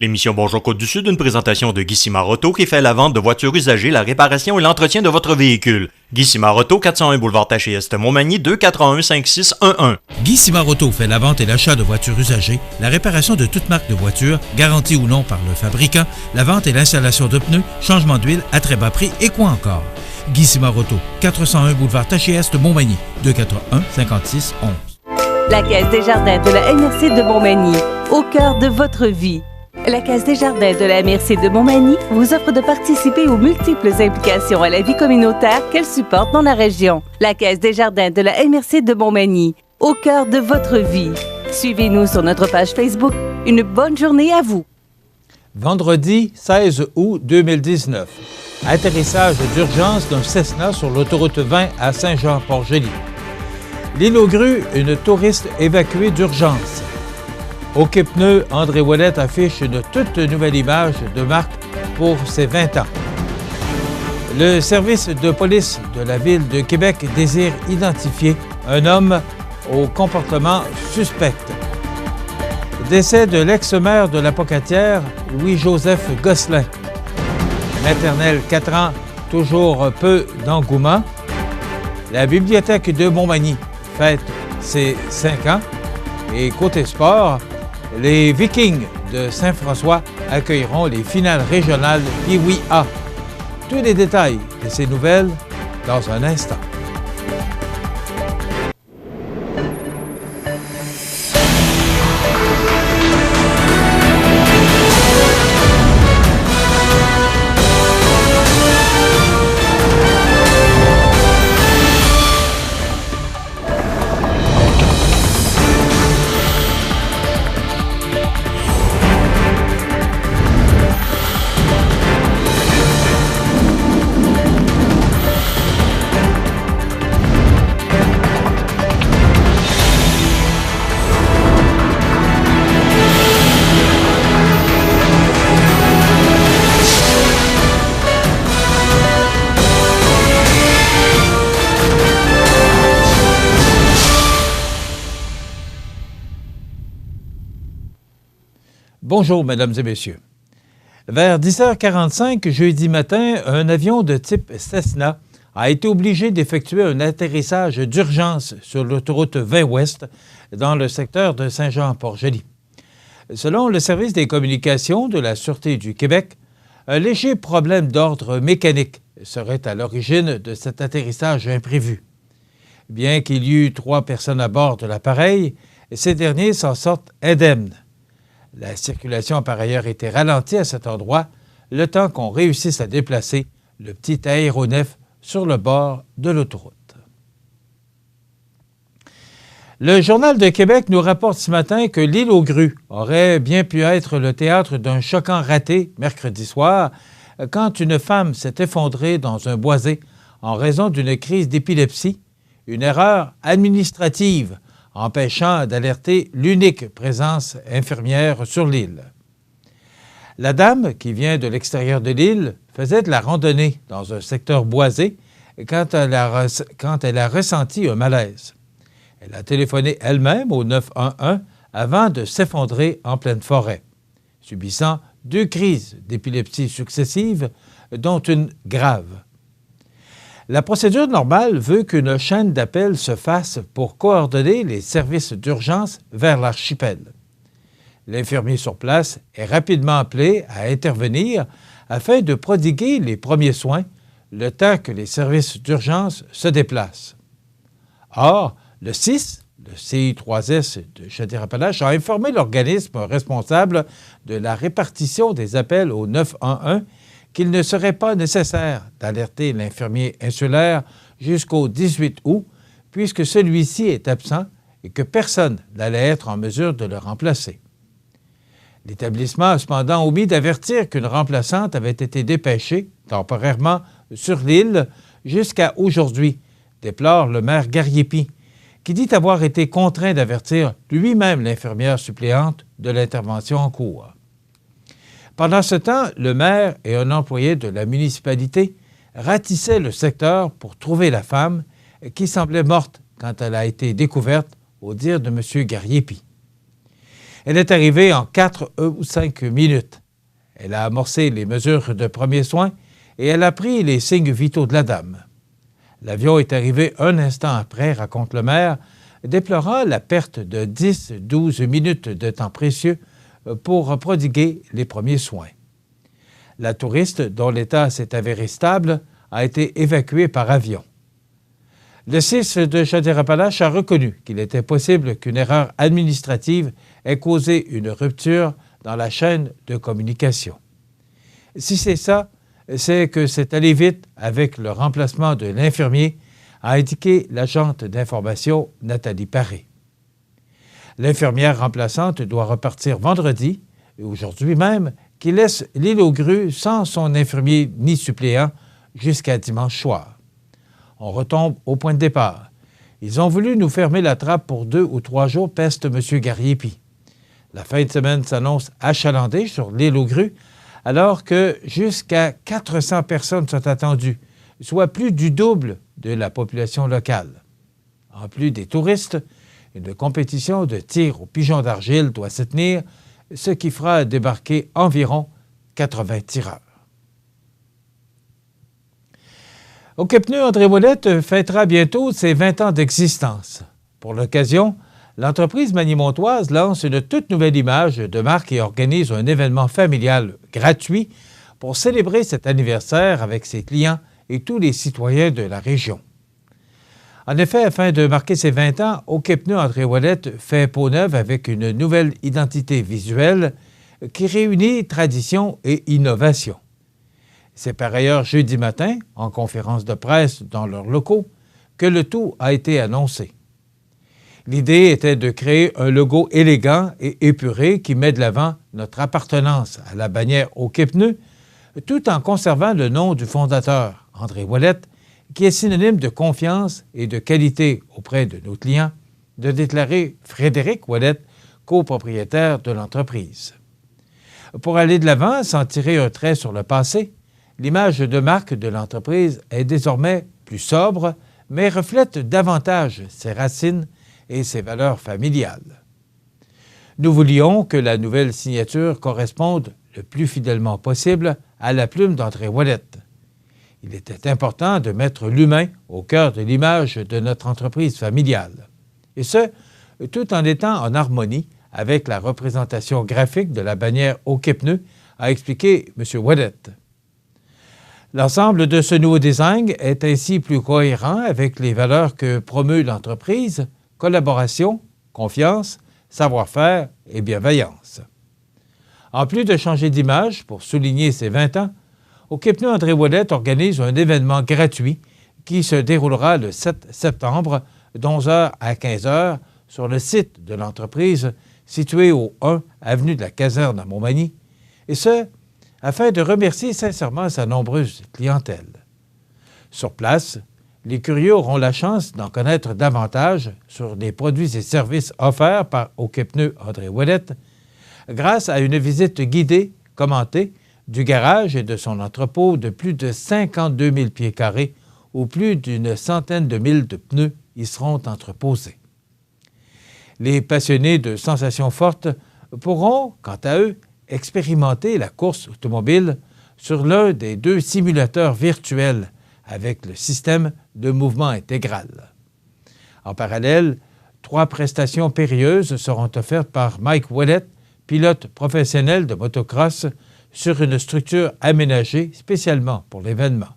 L'émission Bonjour Côte-du-Sud, une présentation de Guy Simard-Auto qui fait la vente de voitures usagées, la réparation et l'entretien de votre véhicule. Guy Simard-Auto, 401 boulevard Taché-Est, Montmagny, 281-5611. Guy Simard-Auto fait la vente et l'achat de voitures usagées, la réparation de toute marque de voiture, garantie ou non par le fabricant, la vente et l'installation de pneus, changement d'huile à très bas prix et quoi encore. Guy Simard-Auto, 401 boulevard Taché-Est, Montmagny, 281-5611. La Caisse des Jardins de la MRC de Montmagny, au cœur de votre vie. La Caisse des Jardins de la MRC de Montmagny vous offre de participer aux multiples implications à la vie communautaire qu'elle supporte dans la région. La Caisse des Jardins de la MRC de Montmagny, au cœur de votre vie. Suivez-nous sur notre page Facebook. Une bonne journée à vous. Vendredi 16 août 2019. Atterrissage d'urgence d'un Cessna sur l'autoroute 20 à Saint-Jean-Port-Joli. L'île aux grues, une touriste évacuée d'urgence. Au Quai Pneus, André Ouellette affiche une toute nouvelle image de marque pour ses 20 ans. Le service de police de la Ville de Québec désire identifier un homme au comportement suspect. Décès de l'ex-maire de la Pocatière, Louis-Joseph Gosselin. Maternelle 4 ans, toujours peu d'engouement. La Bibliothèque de Montmagny fête ses 5 ans. Et côté sport, les Vikings de Saint-François accueilleront les finales régionales Pee-Wee A. Tous les détails de ces nouvelles dans un instant. Bonjour, mesdames et messieurs. Vers 10h45 jeudi matin, un avion de type Cessna a été obligé d'effectuer un atterrissage d'urgence sur l'autoroute 20 Ouest dans le secteur de Saint-Jean-Port-Joli. Selon le service des communications de la Sûreté du Québec, un léger problème d'ordre mécanique serait à l'origine de cet atterrissage imprévu. Bien qu'il y eut 3 personnes à bord de l'appareil, ces derniers s'en sortent indemnes. La circulation a par ailleurs été ralentie à cet endroit, le temps qu'on réussisse à déplacer le petit aéronef sur le bord de l'autoroute. Le Journal de Québec nous rapporte ce matin que l'île aux grues aurait bien pu être le théâtre d'un choquant raté mercredi soir quand une femme s'est effondrée dans un boisé en raison d'une crise d'épilepsie, une erreur administrative empêchant d'alerter l'unique présence infirmière sur l'île. La dame, qui vient de l'extérieur de l'île, faisait de la randonnée dans un secteur boisé quand elle a ressenti un malaise. Elle a téléphoné elle-même au 911 avant de s'effondrer en pleine forêt, subissant 2 crises d'épilepsie successives, dont une grave. La procédure normale veut qu'une chaîne d'appel se fasse pour coordonner les services d'urgence vers l'archipel. L'infirmier sur place est rapidement appelé à intervenir afin de prodiguer les premiers soins le temps que les services d'urgence se déplacent. Or, le CIS, le CI3S de Chaudière-Appalaches, a informé l'organisme responsable de la répartition des appels au 911 qu'il ne serait pas nécessaire d'alerter l'infirmier insulaire jusqu'au 18 août, puisque celui-ci est absent et que personne n'allait être en mesure de le remplacer. L'établissement a cependant omis d'avertir qu'une remplaçante avait été dépêchée temporairement sur l'île jusqu'à aujourd'hui, déplore le maire Gariepi, qui dit avoir été contraint d'avertir lui-même l'infirmière suppléante de l'intervention en cours. Pendant ce temps, le maire et un employé de la municipalité ratissaient le secteur pour trouver la femme qui semblait morte quand elle a été découverte, au dire de M. Gariepi. Elle est arrivée en 4 ou 5 minutes. Elle a amorcé les mesures de premiers soins et elle a pris les signes vitaux de la dame. L'avion est arrivé un instant après, raconte le maire, déplorant la perte de 10-12 minutes de temps précieux pour prodiguer les premiers soins. La touriste, dont l'état s'est avéré stable, a été évacuée par avion. Le CIS de Chaudière-Appalaches a reconnu qu'il était possible qu'une erreur administrative ait causé une rupture dans la chaîne de communication. Si c'est ça, c'est que c'est allé vite avec le remplacement de l'infirmier, a indiqué l'agente d'information Nathalie Paré. L'infirmière remplaçante doit repartir vendredi, et aujourd'hui même, qui laisse l'île aux grues sans son infirmier ni suppléant jusqu'à dimanche soir. On retombe au point de départ. Ils ont voulu nous fermer la trappe pour 2 ou 3 jours, peste M. Gariepi. La fin de semaine s'annonce achalandée sur l'île aux grues, alors que jusqu'à 400 personnes sont attendues, soit plus du double de la population locale. En plus des touristes, une compétition de tir aux pigeons d'argile doit se tenir, ce qui fera débarquer environ 80 tireurs. Au Quai-Pneus, André Ouellette fêtera bientôt ses 20 ans d'existence. Pour l'occasion, l'entreprise magny-montoise lance une toute nouvelle image de marque et organise un événement familial gratuit pour célébrer cet anniversaire avec ses clients et tous les citoyens de la région. En effet, afin de marquer ses 20 ans, au Quai-Pneus, André Ouellette fait peau neuve avec une nouvelle identité visuelle qui réunit tradition et innovation. C'est par ailleurs jeudi matin, en conférence de presse dans leurs locaux, que le tout a été annoncé. L'idée était de créer un logo élégant et épuré qui met de l'avant notre appartenance à la bannière au Quai-Pneus, tout en conservant le nom du fondateur, André Ouellette, qui est synonyme de confiance et de qualité auprès de nos clients, de déclarer Frédéric Ouellette, copropriétaire de l'entreprise. Pour aller de l'avant, sans tirer un trait sur le passé, l'image de marque de l'entreprise est désormais plus sobre, mais reflète davantage ses racines et ses valeurs familiales. Nous voulions que la nouvelle signature corresponde le plus fidèlement possible à la plume d'André Ouellette. Il était important de mettre l'humain au cœur de l'image de notre entreprise familiale. Et ce, tout en étant en harmonie avec la représentation graphique de la bannière au Quai-Pneus, a expliqué M. Ouellette. L'ensemble de ce nouveau design est ainsi plus cohérent avec les valeurs que promeut l'entreprise, collaboration, confiance, savoir-faire et bienveillance. En plus de changer d'image pour souligner ses 20 ans, au Quai-Pneus, André Ouellette organise un événement gratuit qui se déroulera le 7 septembre d'11h à 15h sur le site de l'entreprise situé au 1 avenue de la Caserne à Montmagny, et ce, afin de remercier sincèrement sa nombreuse clientèle. Sur place, les curieux auront la chance d'en connaître davantage sur les produits et services offerts par au Quai-Pneus André Ouellette grâce à une visite guidée, commentée, du garage et de son entrepôt de plus de 52 000 pieds carrés où plus d'une centaine de milles de pneus y seront entreposés. Les passionnés de sensations fortes pourront, quant à eux, expérimenter la course automobile sur l'un des 2 simulateurs virtuels avec le système de mouvement intégral. En parallèle, 3 prestations périlleuses seront offertes par Mike Ouellette, pilote professionnel de motocross, sur une structure aménagée spécialement pour l'événement.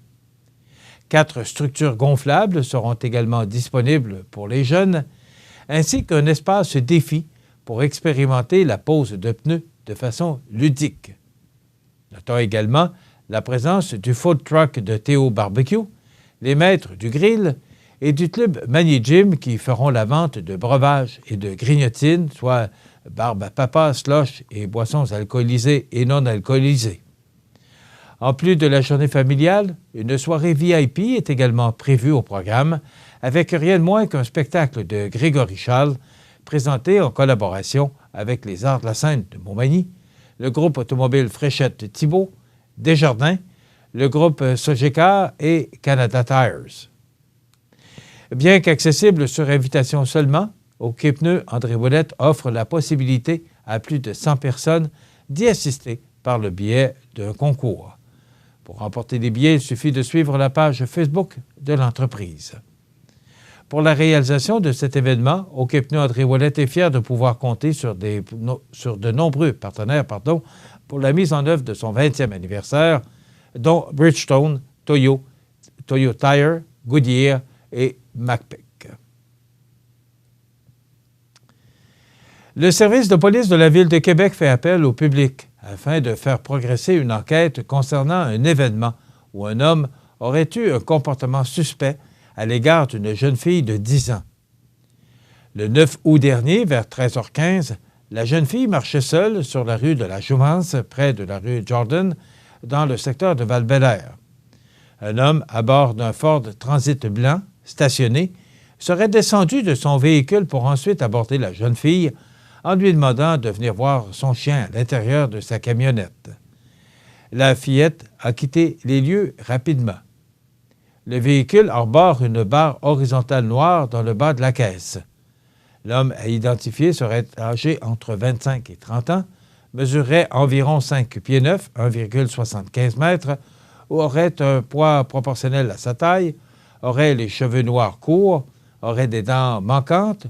4 structures gonflables seront également disponibles pour les jeunes, ainsi qu'un espace défi pour expérimenter la pose de pneus de façon ludique. Notons également la présence du food truck de Théo Barbecue, les maîtres du grill et du club Magny Gym qui feront la vente de breuvages et de grignotines, soit barbe à papa, slush et boissons alcoolisées et non alcoolisées. En plus de la journée familiale, une soirée VIP est également prévue au programme, avec rien de moins qu'un spectacle de Grégory Charles, présenté en collaboration avec les Arts de la Scène de Montmagny, le groupe automobile Fréchette Thibault, Desjardins, le groupe Sogeca et Canada Tires. Bien qu'accessible sur invitation seulement, au Quai-Pneus, André Ouellette offre la possibilité à plus de 100 personnes d'y assister par le biais d'un concours. Pour remporter des billets, il suffit de suivre la page Facebook de l'entreprise. Pour la réalisation de cet événement, OK Pneus André Ouellette est fier de pouvoir compter sur de nombreux partenaires pour la mise en œuvre de son 20e anniversaire, dont Bridgestone, Toyo Tire, Goodyear et MacPic. Le service de police de la Ville de Québec fait appel au public afin de faire progresser une enquête concernant un événement où un homme aurait eu un comportement suspect à l'égard d'une jeune fille de 10 ans. Le 9 août dernier, vers 13h15, la jeune fille marchait seule sur la rue de la Jouvence, près de la rue Jordan, dans le secteur de Val-Bélair. Un homme à bord d'un Ford Transit blanc, stationné, serait descendu de son véhicule pour ensuite aborder la jeune fille en lui demandant de venir voir son chien à l'intérieur de sa camionnette. La fillette a quitté les lieux rapidement. Le véhicule arbore une barre horizontale noire dans le bas de la caisse. L'homme à identifier serait âgé entre 25 et 30 ans, mesurerait environ 5 pieds 9, 1,75 mètres, aurait un poids proportionnel à sa taille, aurait les cheveux noirs courts, aurait des dents manquantes,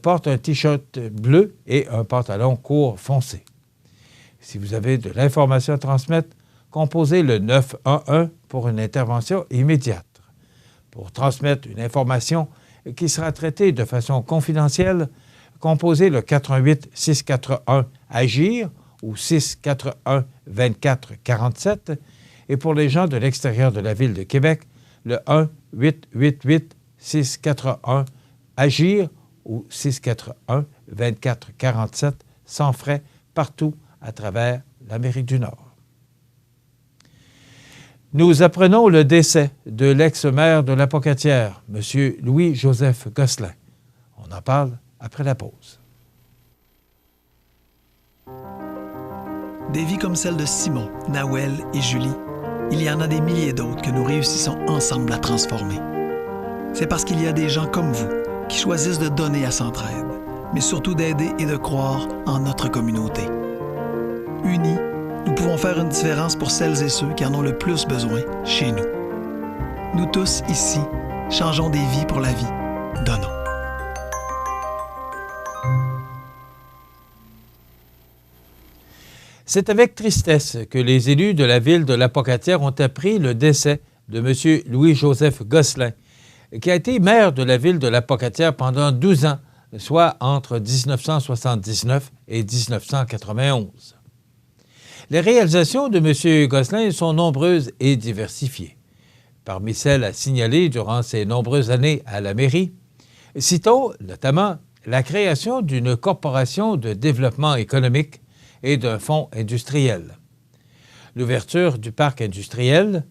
porte un T-shirt bleu et un pantalon court foncé. Si vous avez de l'information à transmettre, composez le 911 pour une intervention immédiate. Pour transmettre une information qui sera traitée de façon confidentielle, composez le 418-641-AGIR ou 641-2447 et pour les gens de l'extérieur de la Ville de Québec, le 1-888-641-AGIR ou 641-2447 sans frais partout à travers l'Amérique du Nord. Nous apprenons le décès de l'ex-maire de l'Apocatière, M. Louis-Joseph Gosselin. On en parle après la pause. Des vies comme celle de Simon, Nawel et Julie, il y en a des milliers d'autres que nous réussissons ensemble à transformer. C'est parce qu'il y a des gens comme vous qui choisissent de donner à Centraide, mais surtout d'aider et de croire en notre communauté. Unis, nous pouvons faire une différence pour celles et ceux qui en ont le plus besoin chez nous. Nous tous, ici, changeons des vies pour la vie. Donnons. C'est avec tristesse que les élus de la Ville de l'Apocatière ont appris le décès de M. Louis-Joseph Gosselin, qui a été maire de la Ville de l'Apocatière pendant 12 ans, soit entre 1979 et 1991. Les réalisations de M. Gosselin sont nombreuses et diversifiées. Parmi celles à signaler durant ses nombreuses années à la mairie, citons notamment la création d'une corporation de développement économique et d'un fonds industriel, l'ouverture du parc industriel,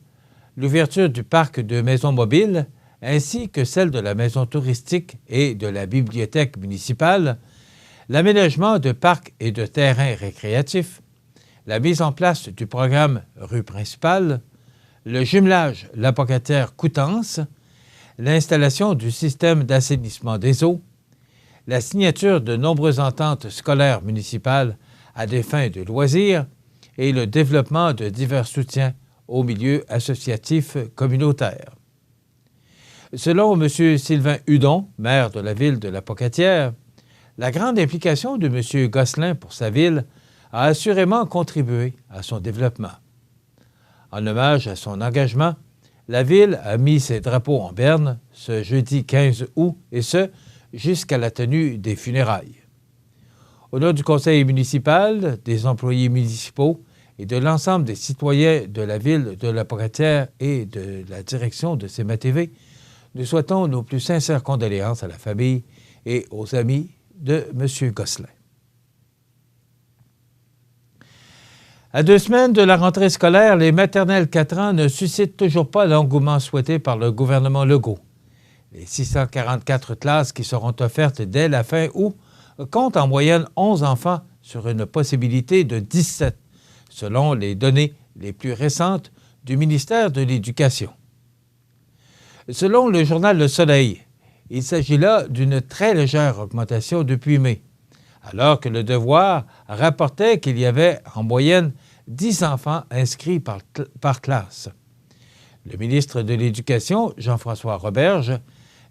l'ouverture du parc de maisons mobiles, ainsi que celle de la maison touristique et de la bibliothèque municipale, l'aménagement de parcs et de terrains récréatifs, la mise en place du programme Rue principale, le jumelage L'Apocatière-Coutances, l'installation du système d'assainissement des eaux, la signature de nombreuses ententes scolaires municipales à des fins de loisirs et le développement de divers soutiens aux milieux associatifs communautaires. Selon M. Sylvain Hudon, maire de la Ville de l'Apocatière, la grande implication de M. Gosselin pour sa ville a assurément contribué à son développement. En hommage à son engagement, la Ville a mis ses drapeaux en berne ce jeudi 15 août, et ce, jusqu'à la tenue des funérailles. Au nom du conseil municipal, des employés municipaux et de l'ensemble des citoyens de la Ville de l'Apocatière et de la direction de CMA-TV, nous souhaitons nos plus sincères condoléances à la famille et aux amis de M. Gosselin. À 2 semaines de la rentrée scolaire, les maternelles 4 ans ne suscitent toujours pas l'engouement souhaité par le gouvernement Legault. Les 644 classes qui seront offertes dès la fin août comptent en moyenne 11 enfants sur une possibilité de 17, selon les données les plus récentes du ministère de l'Éducation. Selon le journal Le Soleil, il s'agit là d'une très légère augmentation depuis mai, alors que Le Devoir rapportait qu'il y avait en moyenne 10 enfants inscrits par classe. Le ministre de l'Éducation, Jean-François Roberge,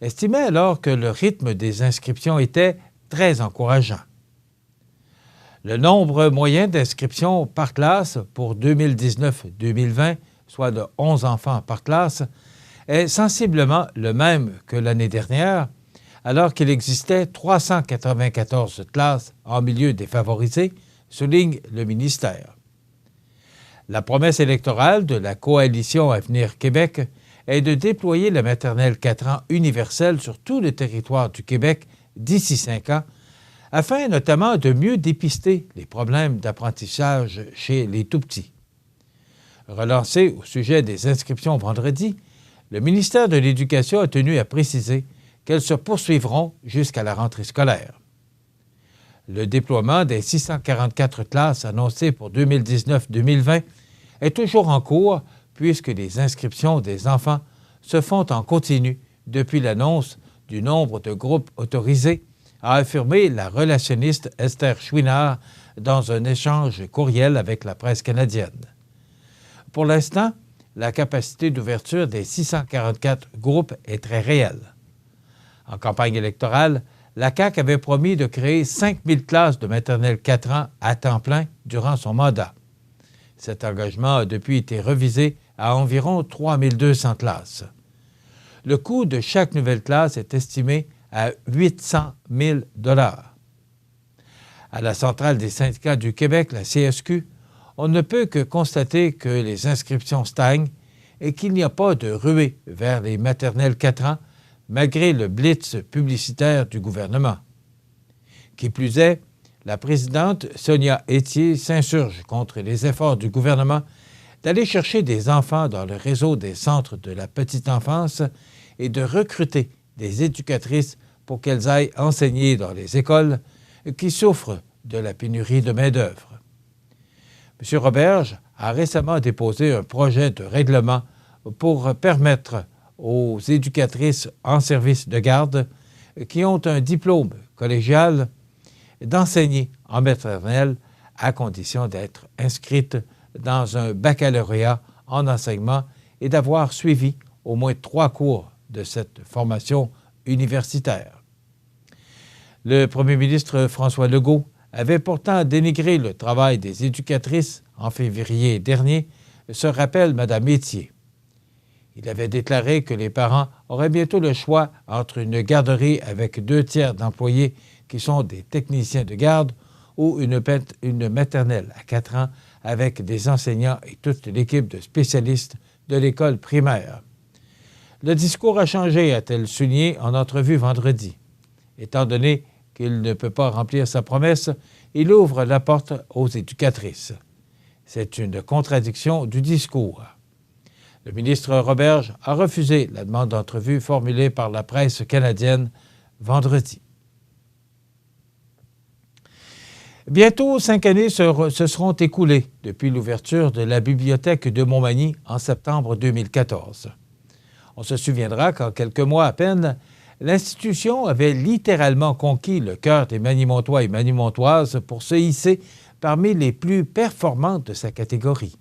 estimait alors que le rythme des inscriptions était très encourageant. Le nombre moyen d'inscriptions par classe pour 2019-2020, soit de 11 enfants par classe, est sensiblement le même que l'année dernière, alors qu'il existait 394 classes en milieu défavorisé, souligne le ministère. La promesse électorale de la coalition Avenir Québec est de déployer la maternelle 4 ans universelle sur tout le territoire du Québec d'ici 5 ans, afin notamment de mieux dépister les problèmes d'apprentissage chez les tout-petits. Relancé au sujet des inscriptions vendredi, le ministère de l'Éducation a tenu à préciser qu'elles se poursuivront jusqu'à la rentrée scolaire. Le déploiement des 644 classes annoncées pour 2019-2020 est toujours en cours puisque les inscriptions des enfants se font en continu depuis l'annonce du nombre de groupes autorisés, a affirmé la relationniste Esther Chouinard dans un échange courriel avec la presse canadienne. Pour l'instant, la capacité d'ouverture des 644 groupes est très réelle. En campagne électorale, la CAQ avait promis de créer 5000 classes de maternelle 4 ans à temps plein durant son mandat. Cet engagement a depuis été revisé à environ 3200 classes. Le coût de chaque nouvelle classe est estimé à 800 000 $. À la Centrale des syndicats du Québec, la CSQ, on ne peut que constater que les inscriptions stagnent et qu'il n'y a pas de ruée vers les maternelles 4 ans, malgré le blitz publicitaire du gouvernement. Qui plus est, la présidente Sonia Étier s'insurge contre les efforts du gouvernement d'aller chercher des enfants dans le réseau des centres de la petite enfance et de recruter des éducatrices pour qu'elles aillent enseigner dans les écoles qui souffrent de la pénurie de main-d'œuvre. M. Roberge a récemment déposé un projet de règlement pour permettre aux éducatrices en service de garde qui ont un diplôme collégial d'enseigner en maternelle à condition d'être inscrites dans un baccalauréat en enseignement et d'avoir suivi au moins 3 cours de cette formation universitaire. Le premier ministre François Legault avait pourtant dénigré le travail des éducatrices en février dernier, se rappelle Mme Étier. Il avait déclaré que les parents auraient bientôt le choix entre une garderie avec 2/3 d'employés qui sont des techniciens de garde ou une maternelle à 4 ans avec des enseignants et toute l'équipe de spécialistes de l'école primaire. Le discours a changé, a-t-elle souligné en entrevue vendredi. Étant donné qu'il ne peut pas remplir sa promesse, il ouvre la porte aux éducatrices. C'est une contradiction du discours. Le ministre Roberge a refusé la demande d'entrevue formulée par la presse canadienne vendredi. Bientôt 5 années se seront écoulées depuis l'ouverture de la bibliothèque de Montmagny en septembre 2014. On se souviendra qu'en quelques mois à peine, l'institution avait littéralement conquis le cœur des Manimontois et Manimontoises pour se hisser parmi les plus performantes de sa catégorie.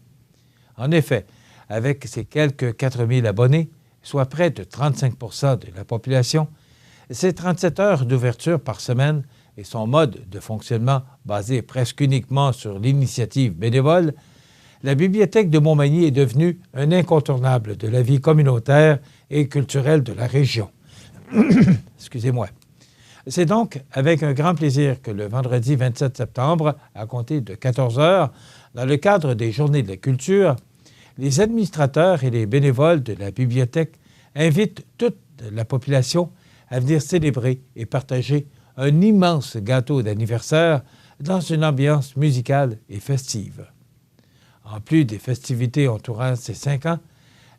En effet, avec ses quelques 4000 abonnés, soit près de 35 % de la population, ses 37 heures d'ouverture par semaine et son mode de fonctionnement basé presque uniquement sur l'initiative bénévole, la bibliothèque de Montmagny est devenue un incontournable de la vie communautaire et culturelle de la région. Excusez-moi. C'est donc avec un grand plaisir que le vendredi 27 septembre, à compter de 14 heures, dans le cadre des Journées de la culture, les administrateurs et les bénévoles de la bibliothèque invitent toute la population à venir célébrer et partager un immense gâteau d'anniversaire dans une ambiance musicale et festive. En plus des festivités entourant ces 5 ans,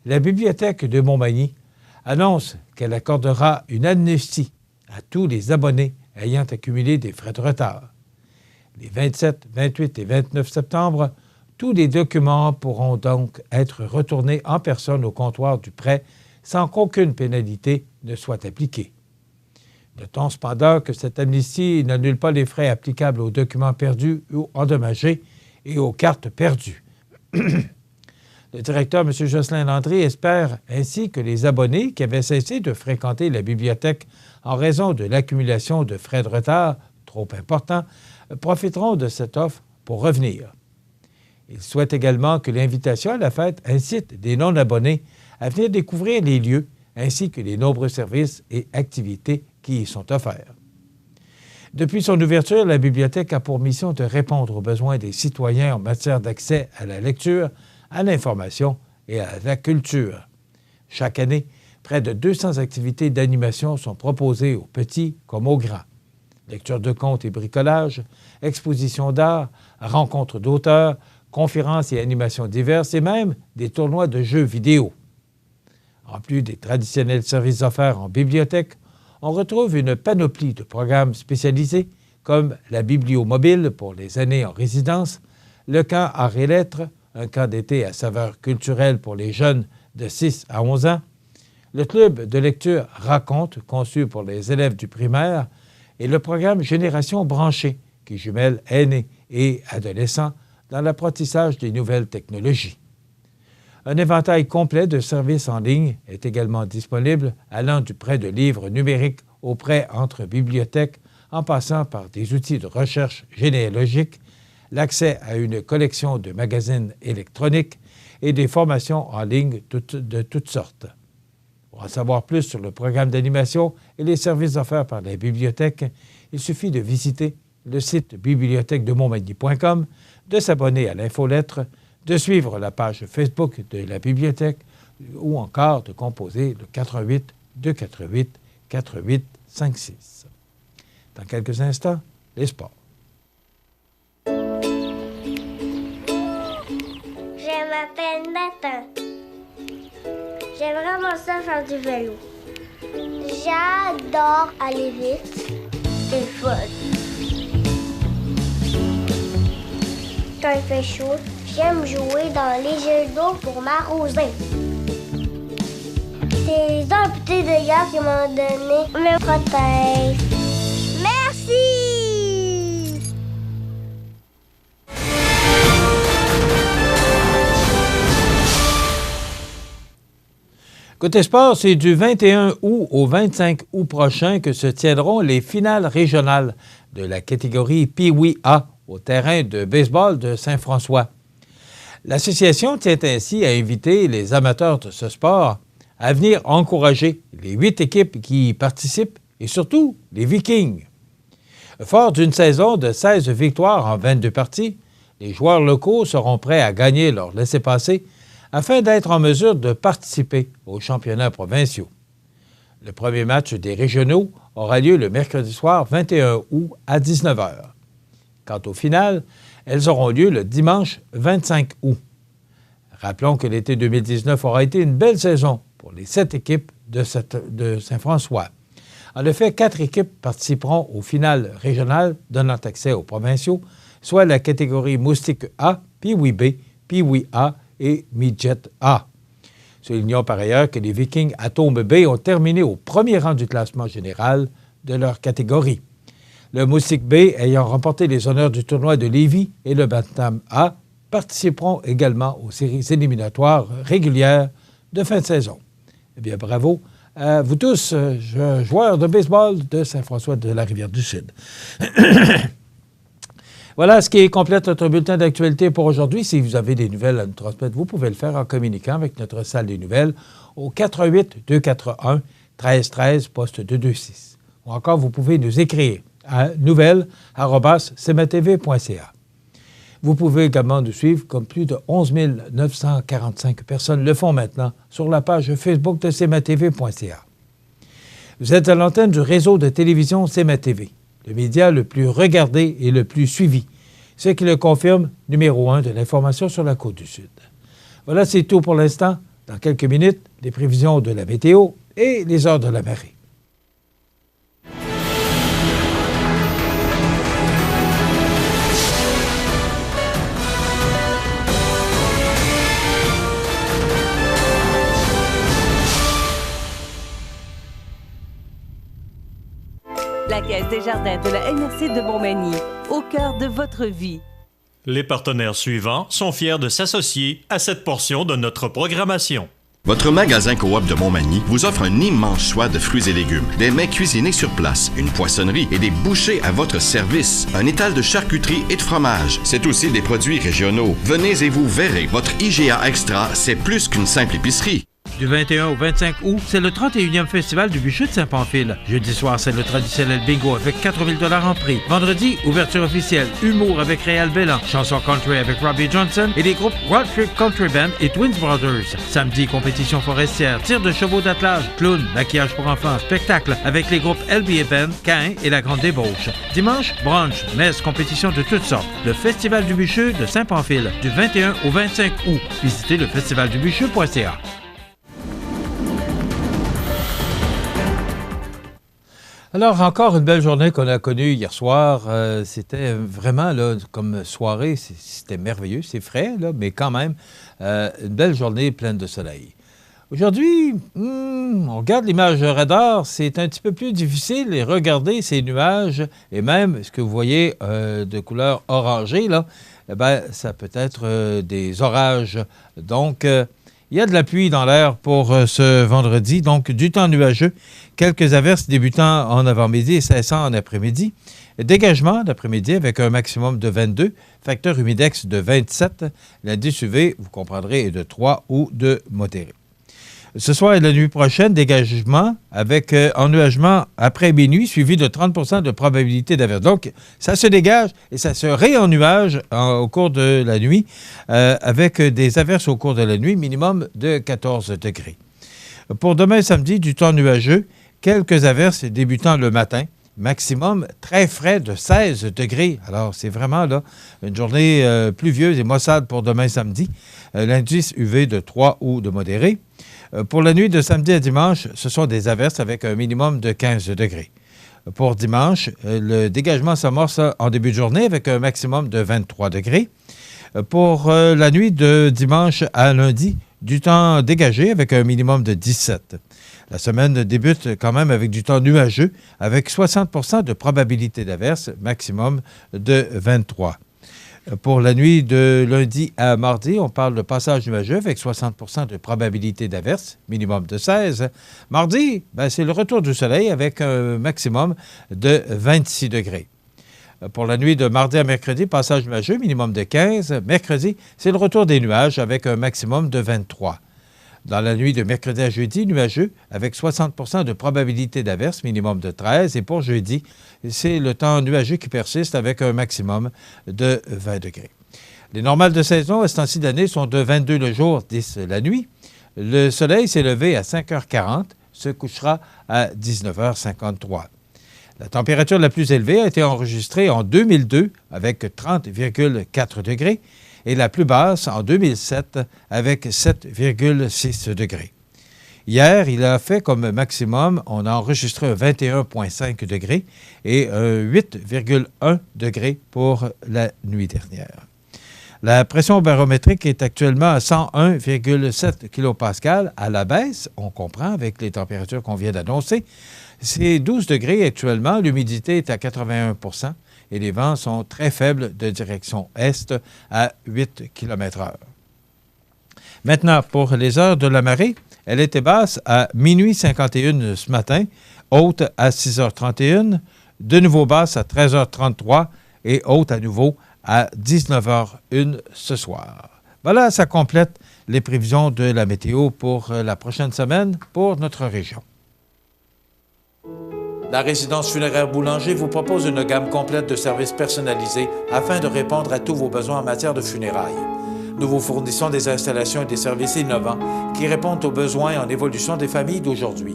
la bibliothèque de Montmagny annonce qu'elle accordera une amnistie à tous les abonnés ayant accumulé des frais de retard. Les 27, 28 et 29 septembre, tous les documents pourront donc être retournés en personne au comptoir du prêt sans qu'aucune pénalité ne soit appliquée. Notons cependant que cette amnistie n'annule pas les frais applicables aux documents perdus ou endommagés et aux cartes perdues. Le directeur, M. Jocelyn Landry, espère ainsi que les abonnés qui avaient cessé de fréquenter la bibliothèque en raison de l'accumulation de frais de retard trop importants profiteront de cette offre pour revenir. Il souhaite également que l'invitation à la fête incite des non-abonnés à venir découvrir les lieux ainsi que les nombreux services et activités qui y sont offerts. Depuis son ouverture, la bibliothèque a pour mission de répondre aux besoins des citoyens en matière d'accès à la lecture, à l'information et à la culture. Chaque année, près de 200 activités d'animation sont proposées aux petits comme aux grands. Lecture de contes et bricolage, expositions d'art, rencontres d'auteurs, conférences et animations diverses et même des tournois de jeux vidéo. En plus des traditionnels services offerts en bibliothèque, on retrouve une panoplie de programmes spécialisés comme la bibliomobile pour les aînés en résidence, le camp Arts et Lettres, un camp d'été à saveur culturelle pour les jeunes de 6 à 11 ans, le club de lecture Raconte, conçu pour les élèves du primaire, et le programme Génération branchée, qui jumelle aînés et adolescents dans l'apprentissage des nouvelles technologies. Un éventail complet de services en ligne est également disponible, allant du prêt de livres numériques au prêt entre bibliothèques, en passant par des outils de recherche généalogique, l'accès à une collection de magazines électroniques et des formations en ligne de toutes sortes. Pour en savoir plus sur le programme d'animation et les services offerts par la bibliothèque, il suffit de visiter le site bibliothèquedemontmagny.com, de s'abonner à l'infolettre, de suivre la page Facebook de la bibliothèque ou encore de composer le 88 248 4856. Dans quelques instants, les sports. Je m'appelle Nathan. J'aime vraiment ça faire du vélo. J'adore aller vite. C'est fun. Quand il fait chaud, j'aime jouer dans les jets d'eau pour m'arroser. C'est les amputés de gars qui m'ont donné mes prothèses. Merci! Côté sport, c'est du 21 août au 25 août prochain que se tiendront les finales régionales de la catégorie Pee-Wee A au terrain de baseball de Saint-François. L'association tient ainsi à inviter les amateurs de ce sport à venir encourager les 8 équipes qui y participent et surtout les Vikings. Fort d'une saison de 16 victoires en 22 parties, les joueurs locaux seront prêts à gagner leur laissez-passer afin d'être en mesure de participer aux championnats provinciaux. Le premier match des régionaux aura lieu le mercredi soir 21 août à 19h. Quant aux finales, elles auront lieu le dimanche 25 août. Rappelons que l'été 2019 aura été une belle saison pour les 7 équipes de Saint-François. En effet, 4 équipes participeront aux finales régionales donnant accès aux provinciaux, soit la catégorie Moustique A, Pee-Wee B, Pee-Wee A et Midget A. Soulignons par ailleurs que les Vikings Atome B ont terminé au premier rang du classement général de leur catégorie. Le Moustique B, ayant remporté les honneurs du tournoi de Lévis, et le Bantam A participeront également aux séries éliminatoires régulières de fin de saison. Eh bien, bravo à vous tous, joueurs de baseball de Saint-François de la Rivière-du-Sud. Voilà ce qui complète notre bulletin d'actualité pour aujourd'hui. Si vous avez des nouvelles à nous transmettre, vous pouvez le faire en communiquant avec notre salle des nouvelles au 418-241-1313, poste 226. Ou encore, vous pouvez nous écrire à nouvelles@cmatv.ca. Vous pouvez également nous suivre, comme plus de 11 945 personnes le font maintenant, sur la page Facebook de cmatv.ca. Vous êtes à l'antenne du réseau de télévision CMA-TV, le média le plus regardé et le plus suivi, ce qui le confirme, numéro 1 de l'information sur la Côte-du-Sud. Voilà, c'est tout pour l'instant. Dans quelques minutes, les prévisions de la météo et les heures de la marée. Desjardins de la MRC de Montmagny, au cœur de votre vie. Les partenaires suivants sont fiers de s'associer à cette portion de notre programmation. Votre magasin Coop de Montmagny vous offre un immense choix de fruits et légumes, des mets cuisinés sur place, une poissonnerie et des bouchers à votre service, un étal de charcuterie et de fromage. C'est aussi des produits régionaux. Venez et vous verrez, votre IGA Extra, c'est plus qu'une simple épicerie. Du 21 au 25 août, c'est le 31e Festival du bûcher de Saint-Pamphile. Jeudi soir, c'est le traditionnel bingo avec 4 000 $ en prix. Vendredi, ouverture officielle, humour avec Réal Bellan, chanson country avec Robbie Johnson et les groupes Road Trip Country Band et Twins Brothers. Samedi, compétition forestière, tir de chevaux d'attelage, clown, maquillage pour enfants, spectacle avec les groupes LBA Band, Cain et La Grande Débauche. Dimanche, brunch, messe, compétition de toutes sortes. Le Festival du bûcher de Saint-Pamphile, du 21 au 25 août. Visitez le festivaldubucher.ca. Alors, encore une belle journée qu'on a connue hier soir. C'était vraiment, là, comme soirée, c'était merveilleux. C'est frais, là, mais quand même, une belle journée pleine de soleil. Aujourd'hui, on regarde l'image radar, c'est un petit peu plus difficile de regarder ces nuages et même ce que vous voyez de couleur orangée, là, eh bien, ça peut être des orages. Donc, il y a de la pluie dans l'air pour ce vendredi, donc du temps nuageux. Quelques averses débutant en avant-midi et cessant en après-midi. Dégagement d'après-midi avec un maximum de 22, facteur humidex de 27. L'indice UV, vous comprendrez, est de 3 ou de modéré. Ce soir et la nuit prochaine, dégagement avec ennuagement après minuit, suivi de 30 % de probabilité d'averse. Donc, ça se dégage et ça se réennuage au cours de la nuit, avec des averses au cours de la nuit, minimum de 14 degrés. Pour demain samedi, du temps nuageux, quelques averses débutant le matin, maximum très frais de 16 degrés. Alors, c'est vraiment là une journée pluvieuse et maussade pour demain samedi. L'indice UV de 3 ou de modéré. Pour la nuit de samedi à dimanche, ce sont des averses avec un minimum de 15 degrés. Pour dimanche, le dégagement s'amorce en début de journée avec un maximum de 23 degrés. Pour la nuit de dimanche à lundi, du temps dégagé avec un minimum de 17. La semaine débute quand même avec du temps nuageux, avec 60 % de probabilité d'averse, maximum de 23. Pour la nuit de lundi à mardi, on parle de passage nuageux avec 60 % de probabilité d'averse, minimum de 16. Mardi, c'est le retour du soleil avec un maximum de 26 degrés. Pour la nuit de mardi à mercredi, passage nuageux, minimum de 15. Mercredi, c'est le retour des nuages avec un maximum de 23. Dans la nuit de mercredi à jeudi, nuageux, avec 60 % de probabilité d'averse, minimum de 13. Et pour jeudi, c'est le temps nuageux qui persiste avec un maximum de 20 degrés. Les normales de saison à ce temps-ci d'année sont de 22 le jour, 10 la nuit. Le soleil s'est levé à 5h40, se couchera à 19h53. La température la plus élevée a été enregistrée en 2002 avec 30,4 degrés. Et la plus basse en 2007 avec 7,6 degrés. Hier, il a fait comme maximum, on a enregistré un 21,5 degrés et un 8,1 degrés pour la nuit dernière. La pression barométrique est actuellement à 101,7 kPa à la baisse, on comprend avec les températures qu'on vient d'annoncer. C'est 12 degrés actuellement, l'humidité est à 81 % et les vents sont très faibles de direction est à 8 km/h. Maintenant, pour les heures de la marée, elle était basse à minuit 51 ce matin, haute à 6h31, de nouveau basse à 13h33 et haute à nouveau à 19h01 ce soir. Voilà, ça complète les prévisions de la météo pour la prochaine semaine pour notre région. La résidence funéraire Boulanger vous propose une gamme complète de services personnalisés afin de répondre à tous vos besoins en matière de funérailles. Nous vous fournissons des installations et des services innovants qui répondent aux besoins en évolution des familles d'aujourd'hui.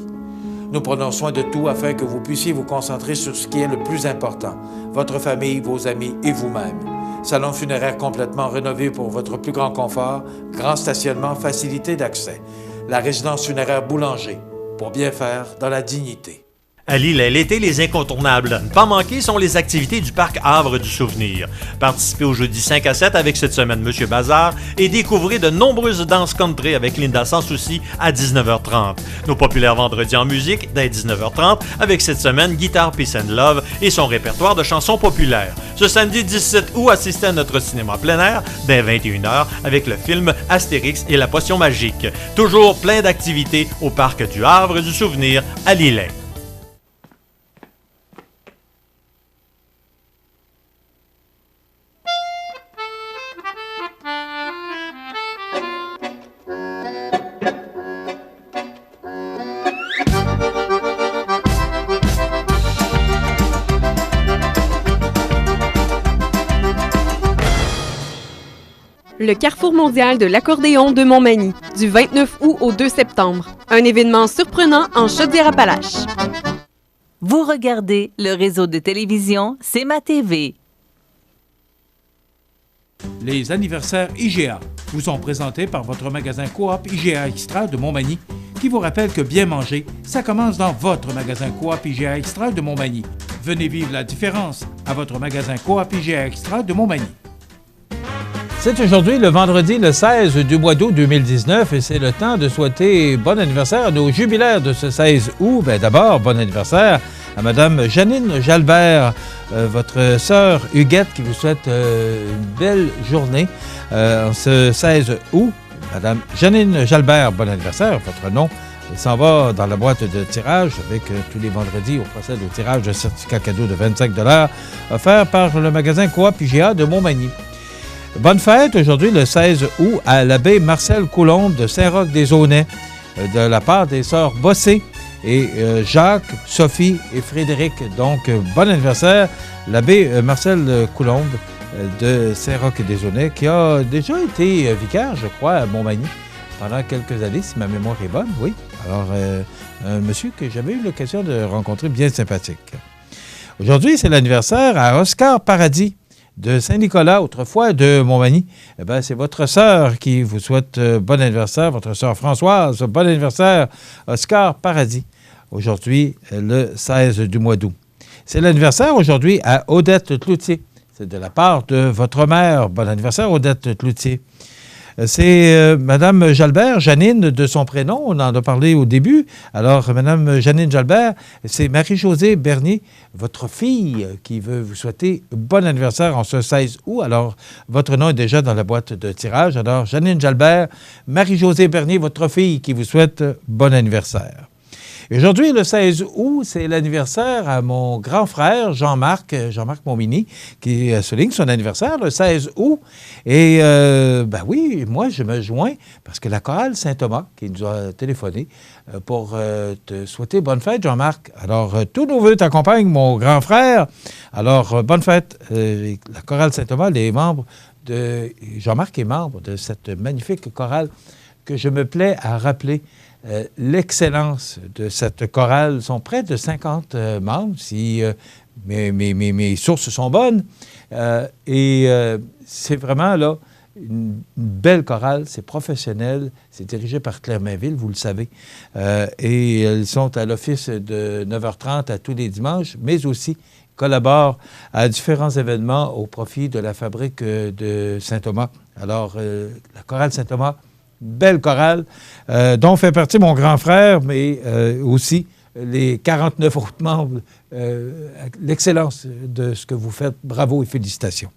Nous prenons soin de tout afin que vous puissiez vous concentrer sur ce qui est le plus important, votre famille, vos amis et vous-même. Salon funéraire complètement rénové pour votre plus grand confort, grand stationnement, facilité d'accès. La résidence funéraire Boulanger, pour bien faire dans la dignité. À Lillet, l'été, les incontournables à ne pas manquer sont les activités du parc Havre du Souvenir. Participez au jeudi 5 à 7 avec cette semaine Monsieur Bazar et découvrez de nombreuses danses country avec Linda Sans Souci à 19h30. Nos populaires vendredis en musique dès 19h30 avec cette semaine Guitare Peace and Love et son répertoire de chansons populaires. Ce samedi 17 août, assistez à notre cinéma plein air dès 21h avec le film Astérix et la potion magique. Toujours plein d'activités au parc du Havre du Souvenir à Lillet. Le Carrefour mondial de l'accordéon de Montmagny, du 29 août au 2 septembre. Un événement surprenant en Chaudière-Appalaches. Vous regardez le réseau de télévision C'est ma TV. Les anniversaires IGA vous sont présentés par votre magasin Coop IGA Extra de Montmagny, qui vous rappelle que bien manger, ça commence dans votre magasin Coop IGA Extra de Montmagny. Venez vivre la différence à votre magasin Coop IGA Extra de Montmagny. C'est aujourd'hui le vendredi le 16 du mois d'août 2019 et c'est le temps de souhaiter bon anniversaire à nos jubilaires de ce 16 août. Bien d'abord, bon anniversaire à Mme Janine Jalbert, votre sœur Huguette qui vous souhaite une belle journée en ce 16 août. Mme Janine Jalbert, bon anniversaire, votre nom s'en va dans la boîte de tirage avec tous les vendredis. On procède au tirage de certificats cadeaux de 25 $ offert par le magasin Coop IGA de Montmagny. Bonne fête aujourd'hui, le 16 août, à l'abbé Marcel Coulombe de Saint-Roch-des-Aunais, de la part des sœurs Bossé et Jacques, Sophie et Frédéric. Donc, bon anniversaire, l'abbé Marcel Coulombe de Saint-Roch-des-Aunais, qui a déjà été vicaire, je crois, à Montmagny pendant quelques années, si ma mémoire est bonne, oui. Alors, un monsieur que j'avais eu l'occasion de rencontrer, bien sympathique. Aujourd'hui, c'est l'anniversaire à Oscar Paradis de Saint-Nicolas, autrefois de Montmagny. Eh bien, c'est votre sœur qui vous souhaite bon anniversaire, votre sœur Françoise. Bon anniversaire, Oscar Paradis, aujourd'hui, le 16 du mois d'août. C'est l'anniversaire aujourd'hui à Odette Cloutier. C'est de la part de votre mère. Bon anniversaire, Odette Cloutier. C'est Mme Jalbert, Janine de son prénom, on en a parlé au début. Alors, Mme Janine Jalbert, c'est Marie-Josée Bernier, votre fille, qui veut vous souhaiter bon anniversaire en ce 16 août. Alors, votre nom est déjà dans la boîte de tirage. Alors, Janine Jalbert, Marie-Josée Bernier, votre fille, qui vous souhaite bon anniversaire. Et aujourd'hui, le 16 août, c'est l'anniversaire à mon grand frère Jean-Marc Montminy, qui souligne son anniversaire le 16 août. Et, ben oui, moi, je me joins parce que la chorale Saint-Thomas, qui nous a téléphoné pour te souhaiter bonne fête, Jean-Marc. Alors, tous nos vœux t'accompagnent, mon grand frère. Alors, bonne fête. La chorale Saint-Thomas, les membres de... Jean-Marc est membre de cette magnifique chorale que je me plais à rappeler. L'excellence de cette chorale sont près de 50 membres, si mes sources sont bonnes. C'est vraiment là une belle chorale, c'est professionnel, c'est dirigé par Claire Mainville, vous le savez. Et ils sont à l'office de 9h30 à tous les dimanches, mais aussi collaborent à différents événements au profit de la fabrique de Saint-Thomas. Alors, la chorale Saint-Thomas, belle chorale, dont fait partie mon grand frère, mais aussi les 49 autres membres. L'excellence de ce que vous faites. Bravo et félicitations.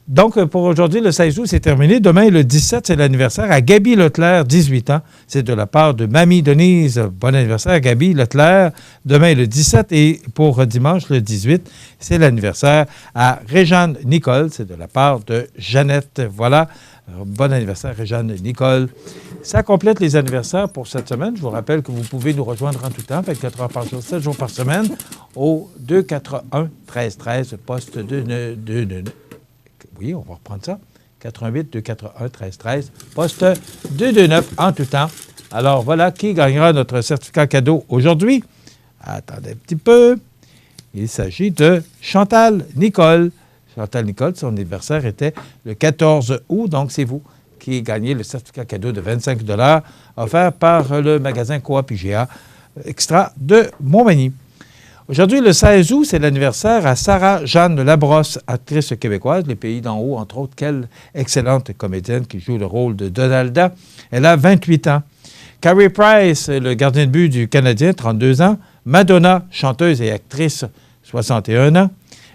Donc, pour aujourd'hui, le 16 août, c'est terminé. Demain, le 17, c'est l'anniversaire à Gaby Leclerc, 18 ans. C'est de la part de Mamie Denise. Bon anniversaire, Gaby Leclerc. Demain, le 17. Et pour dimanche, le 18, c'est l'anniversaire à Réjeanne Nicole. C'est de la part de Jeannette. Voilà. Alors, bon anniversaire, Réjeanne Nicole. Ça complète les anniversaires pour cette semaine. Je vous rappelle que vous pouvez nous rejoindre en tout temps, 24 heures par jour, 7 jours par semaine, au 241-1313, poste 229. Oui, on va reprendre ça. 88-241-1313, poste 229 en tout temps. Alors, voilà qui gagnera notre certificat cadeau aujourd'hui. Attendez un petit peu. Il s'agit de Chantal Nicole. Chantal Nicole, son anniversaire était le 14 août, donc c'est vous qui gagnez le certificat cadeau de 25 $ offert par le magasin Coop IGA Extra de Montmagny. Aujourd'hui, le 16 août, c'est l'anniversaire à Sarah-Jeanne Labrosse, actrice québécoise, Les Pays d'en haut, entre autres. Quelle excellente comédienne qui joue le rôle de Donalda. Elle a 28 ans. Carey Price, le gardien de but du Canadien, 32 ans. Madonna, chanteuse et actrice, 61 ans.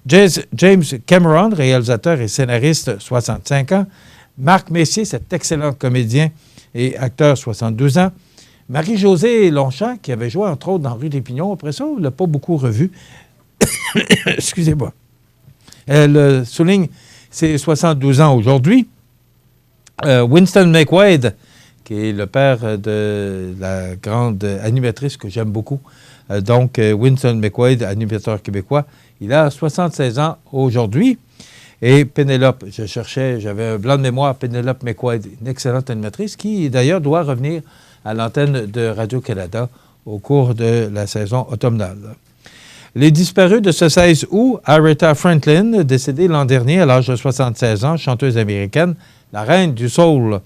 James Cameron, réalisateur et scénariste, 65 ans. Marc Messier, cet excellent comédien et acteur, 72 ans. Marie-Josée Longchamp, qui avait joué, entre autres, dans Rue des Pignons. Après ça, on ne l'a pas beaucoup revue. Excusez-moi. Elle souligne ses 72 ans aujourd'hui. Winston McQuaid, qui est le père de la grande animatrice que j'aime beaucoup. Winston McQuaid, animateur québécois, il a 76 ans aujourd'hui. Et Pénélope, j'avais un blanc de mémoire, Pénélope McQuaid, une excellente animatrice qui, d'ailleurs, doit revenir à l'antenne de Radio-Canada au cours de la saison automnale. Les disparus de ce 16 août, Aretha Franklin, décédée l'an dernier à l'âge de 76 ans, chanteuse américaine, la reine du soul.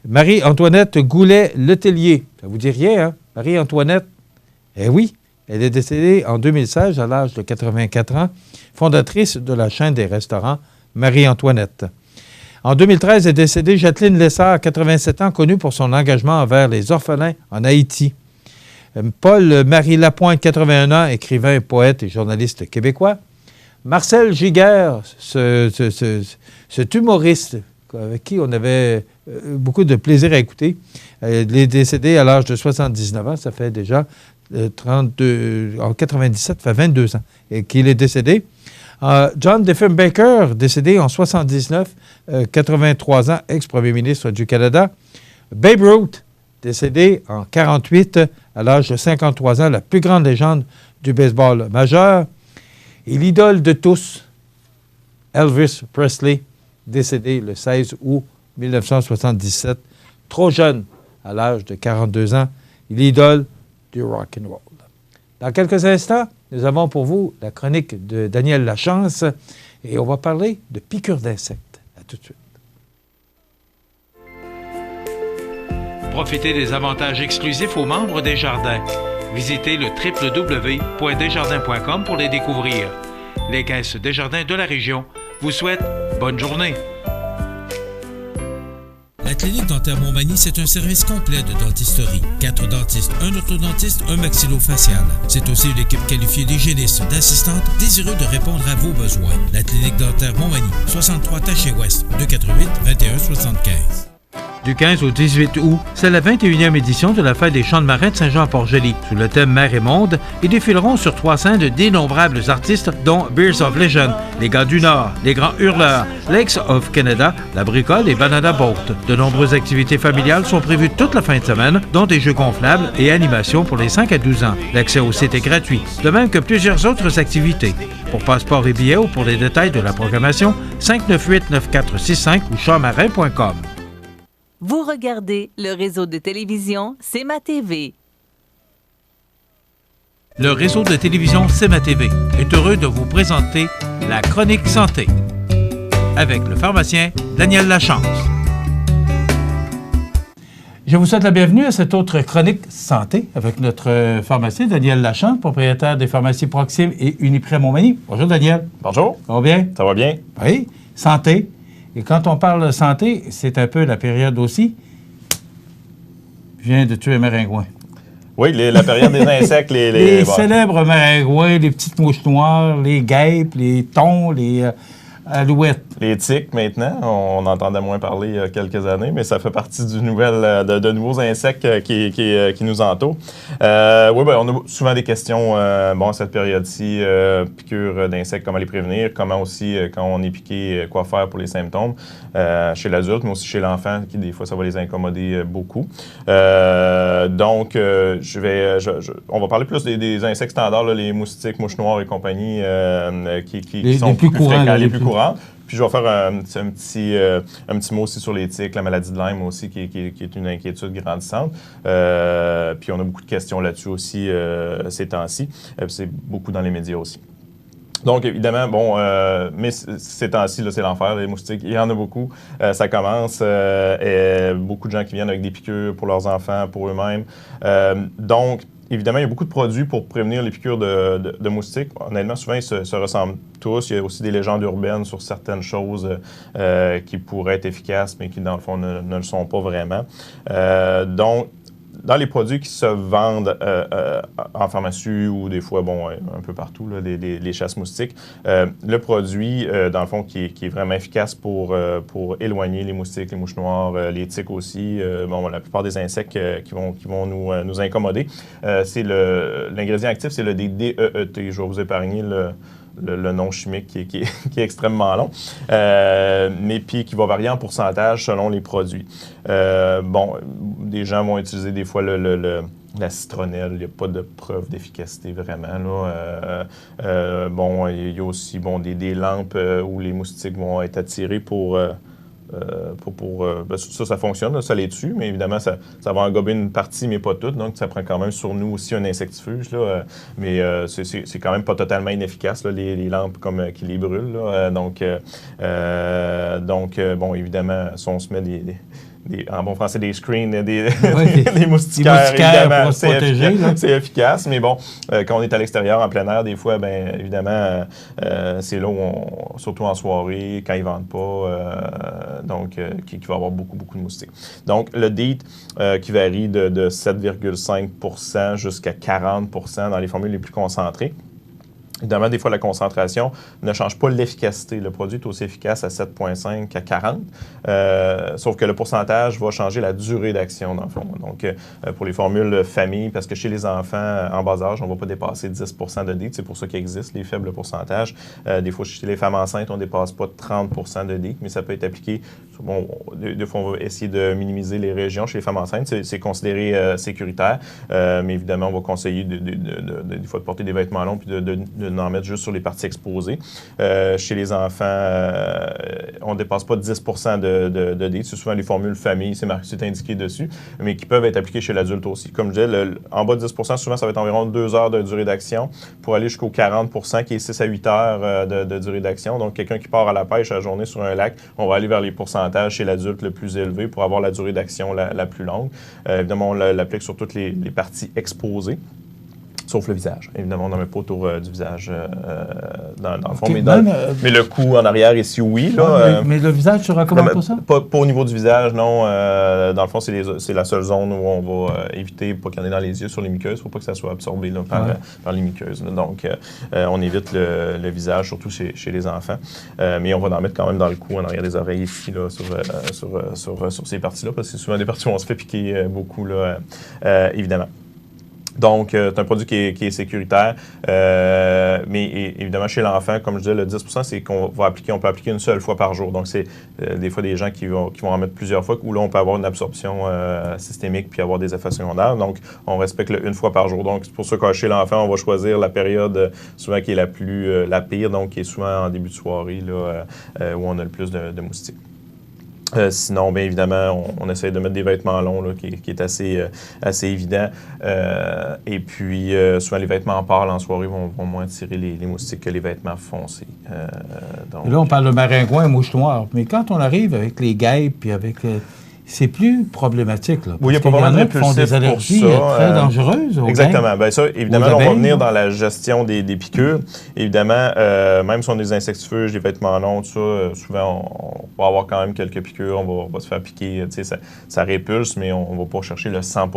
Marie-Antoinette Goulet-Letellier, ça vous dit rien, hein? Marie-Antoinette, eh oui, elle est décédée en 2016 à l'âge de 84 ans, fondatrice de la chaîne des restaurants Marie-Antoinette. En 2013 est décédée Jacqueline Lessard, 87 ans, connue pour son engagement envers les orphelins en Haïti. Paul-Marie Lapointe, 81 ans, écrivain, poète et journaliste québécois. Marcel Giguère, cet humoriste avec qui on avait beaucoup de plaisir à écouter. Il est décédé à l'âge de 79 ans, ça fait déjà 32, en 97, ça fait 22 ans qu'il est décédé. John Diefenbaker, décédé en 79, 83 ans, ex-premier ministre du Canada. Babe Ruth, décédé en 48, à l'âge de 53 ans, la plus grande légende du baseball majeur. Et l'idole de tous, Elvis Presley, décédé le 16 août 1977, trop jeune, à l'âge de 42 ans, l'idole du rock and roll. Dans quelques instants, nous avons pour vous la chronique de Daniel Lachance et on va parler de piqûres d'insectes. À tout de suite. Profitez des avantages exclusifs aux membres des Jardins. Visitez le www.desjardins.com pour les découvrir. Les caisses Desjardins de la région vous souhaitent bonne journée. La clinique dentaire Montmagny, c'est un service complet de dentisterie. 4 dentistes, un orthodontiste, un maxillofacial. C'est aussi une équipe qualifiée d'hygiénistes, d'assistantes, désireux de répondre à vos besoins. La clinique dentaire Montmagny, 63 Taché-Ouest, 248-2175. Du 15 au 18 août, c'est la 21e édition de la Fête des Chants de Marins de Saint-Jean-Port-Joli. Sous le thème Mer et Monde, ils défileront sur 3 scènes d'innombrables artistes, dont Beers of Legend, Les Gars du Nord, Les Grands Hurleurs, Lakes of Canada, La Bricole et Banana Boat. De nombreuses activités familiales sont prévues toute la fin de semaine, dont des jeux gonflables et animations pour les 5 à 12 ans. L'accès au site est gratuit, de même que plusieurs autres activités. Pour passeport et billets ou pour les détails de la programmation, 598-9465 ou champmarin.com. Vous regardez le réseau de télévision C'est ma TV. Le réseau de télévision C'est ma TV est heureux de vous présenter la chronique santé avec le pharmacien Daniel Lachance. Je vous souhaite la bienvenue à cette autre chronique santé avec notre pharmacien Daniel Lachance, propriétaire des pharmacies Proxime et Uniprès Montmagny. Bonjour Daniel. Bonjour. Ça va bien? Ça va bien. Oui, santé. Et quand on parle de santé, c'est un peu la période aussi. Je viens de tuer un maringouin. Oui, la période des insectes. Les célèbres maringouins, les petites mouches noires, les guêpes, les thons, les alouettes. Les tiques, maintenant, on entendait moins parler il y a quelques années, mais ça fait partie de nouveaux insectes qui nous entourent. Oui, on a souvent des questions, cette période-ci, piqûres d'insectes, comment les prévenir, comment aussi, quand on est piqué, quoi faire pour les symptômes, chez l'adulte, mais aussi chez l'enfant, qui des fois, ça va les incommoder beaucoup. On va parler plus des insectes standards, là, les moustiques, mouches noires et compagnie, qui sont plus fréquents, les plus courants. Puis je vais faire un petit mot aussi sur les tiques, la maladie de Lyme aussi, qui est une inquiétude grandissante. Puis on a beaucoup de questions là-dessus aussi ces temps-ci. C'est beaucoup dans les médias aussi. Donc, évidemment, mais ces temps-ci, là, c'est l'enfer, les moustiques. Il y en a beaucoup. Ça commence. Beaucoup de gens qui viennent avec des piqûres pour leurs enfants, pour eux-mêmes. Donc, évidemment, il y a beaucoup de produits pour prévenir les piqûres de moustiques. Honnêtement, souvent, ils se ressemblent tous. Il y a aussi des légendes urbaines sur certaines choses qui pourraient être efficaces, mais qui, dans le fond, ne le sont pas vraiment. Donc, dans les produits qui se vendent en pharmacie ou des fois, un peu partout, là, les chasse-moustiques, le produit, dans le fond, qui est vraiment efficace pour éloigner les moustiques, les mouches noires, les tiques aussi, la plupart des insectes qui vont nous incommoder, c'est l'ingrédient actif, c'est le DEET. Je vais vous épargner le nom chimique qui est extrêmement long, mais puis qui va varier en pourcentage selon les produits. Des gens vont utiliser des fois la citronnelle, il n'y a pas de preuve d'efficacité vraiment. Il y a aussi des lampes où les moustiques vont être attirés pour ça fonctionne, là, ça les tue, mais évidemment, ça va engober une partie, mais pas toute. Donc, ça prend quand même sur nous aussi un insectifuge. Là, mais c'est quand même pas totalement inefficace, là, les lampes qui les brûlent. Là, évidemment, si on se met en bon français, des screens, des moustiquaires, évidemment, c'est efficace. Mais bon, quand on est à l'extérieur, en plein air, des fois, évidemment, c'est là où surtout en soirée, quand ils ne vendent pas, qui va avoir beaucoup, beaucoup de moustiques. Donc, le DEET qui varie de 7,5 jusqu'à 40 dans les formules les plus concentrées. Évidemment, des fois, la concentration ne change pas l'efficacité. Le produit est aussi efficace à 7,5 qu'à 40, sauf que le pourcentage va changer la durée d'action, dans le fond. Donc, pour les formules famille, parce que chez les enfants en bas âge, on ne va pas dépasser 10 de DEET. C'est pour ça qu'il existe les faibles pourcentages. Des fois, chez les femmes enceintes, on ne dépasse pas 30 de DEET, mais ça peut être appliqué. Des fois, on va essayer de minimiser les régions. Chez les femmes enceintes, c'est considéré sécuritaire, mais évidemment, on va conseiller des fois de porter des vêtements longs puis d'en mettre juste sur les parties exposées. Chez les enfants, on ne dépasse pas 10 de DEET. C'est souvent les formules famille, c'est indiqué dessus, mais qui peuvent être appliquées chez l'adulte aussi. Comme je disais, en bas de 10 souvent, ça va être environ 2 heures de durée d'action pour aller jusqu'au 40 qui est 6 à 8 heures de durée d'action. Donc, quelqu'un qui part à la pêche à la journée sur un lac, on va aller vers les pourcentages chez l'adulte le plus élevé pour avoir la durée d'action la plus longue. Évidemment, on l'applique sur toutes les parties exposées. Sauf le visage. Évidemment, on n'en met pas autour du visage dans le fond. Okay, mais le cou en arrière, ici, oui. Là, mais le visage, tu recommandes pas ça? Pas au niveau du visage, non. Dans le fond, c'est la seule zone où on va éviter, pas qu'il y en ait dans les yeux, sur les muqueuses. Il ne faut pas que ça soit absorbé là, par les muqueuses. Là. Donc, on évite le visage, surtout chez les enfants. Mais on va en mettre quand même dans le cou, en arrière des oreilles, ici, là, sur ces parties-là, parce que c'est souvent des parties où on se fait piquer beaucoup, là, évidemment. Donc, c'est un produit qui est sécuritaire, mais évidemment, chez l'enfant, comme je disais, le 10 c'est qu'on peut appliquer une seule fois par jour. Donc, c'est des fois des gens qui vont en mettre plusieurs fois, où là, on peut avoir une absorption systémique puis avoir des effets secondaires. Donc, on respecte une fois par jour. Donc, c'est pour ça que chez l'enfant, on va choisir la période souvent qui est la pire, donc qui est souvent en début de soirée, là, où on a le plus de moustiques. Sinon, bien évidemment, on essaie de mettre des vêtements longs, là, qui est assez évident. Et puis, souvent, les vêtements pâles en soirée vont moins attirer les moustiques que les vêtements foncés. Donc, là, on parle de maringouin et mouche noire. Mais quand on arrive avec les guêpes puis avec... c'est plus problématique. Là, oui, il n'y a pas vraiment de répulsif des allergies pour ça. Très dangereuses. Exactement. Bien, ça, évidemment, là, on va venir dans la gestion des piqûres. Évidemment, même si on a des insectifuges, des vêtements longs, tout ça, souvent, on va avoir quand même quelques piqûres. On va se faire piquer. Ça répulse, mais on ne va pas chercher le 100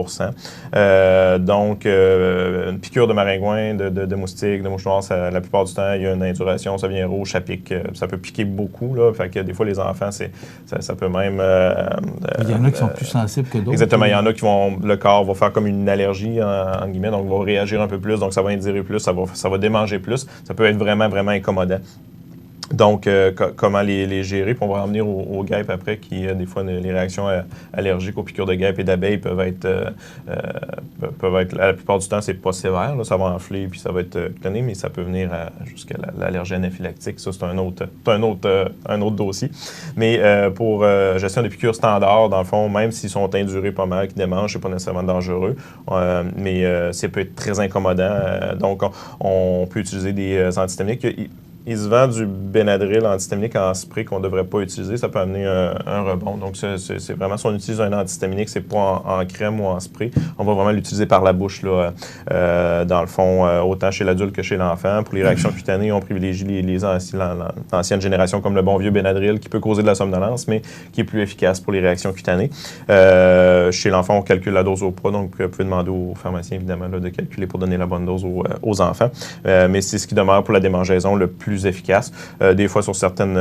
donc, une piqûre de maringouin, de moustique, de mouche noire, la plupart du temps, il y a une induration, ça vient rouge, ça pique. Ça peut piquer beaucoup. Là, fait que des fois, les enfants, ça peut même... il y en a qui sont plus sensibles que d'autres. Exactement. Il y en a qui le corps va faire comme une allergie, en guillemets, donc va réagir un peu plus, donc ça va indirer plus, ça va démanger plus. Ça peut être vraiment, vraiment incommodant. Donc, comment les gérer? Puis on va en venir aux guêpes après, qui, des fois, les réactions allergiques aux piqûres de guêpes et d'abeilles peuvent être, la plupart du temps, c'est pas sévère. Là, ça va enfler puis ça va être cloné, mais ça peut venir jusqu'à l'allergie anaphylactique. Ça, c'est un autre dossier. Mais pour gestion des piqûres standards, dans le fond, même s'ils sont indurés pas mal, qui démangent, c'est pas nécessairement dangereux, mais ça peut être très incommodant. Donc, on peut utiliser des antihistaminiques. il se vend du Benadryl antihistaminique en spray qu'on ne devrait pas utiliser. Ça peut amener un rebond. Donc, c'est vraiment, si on utilise un antihistaminique, c'est pas en crème ou en spray. On va vraiment l'utiliser par la bouche, là, dans le fond, autant chez l'adulte que chez l'enfant. Pour les réactions cutanées, on privilégie l'ancienne génération, comme le bon vieux Benadryl, qui peut causer de la somnolence, mais qui est plus efficace pour les réactions cutanées. Chez l'enfant, on calcule la dose au poids. Donc, vous pouvez demander au pharmacien, évidemment, là, de calculer pour donner la bonne dose aux enfants. Mais c'est ce qui demeure pour la démangeaison le plus efficace. Des fois, sur certaines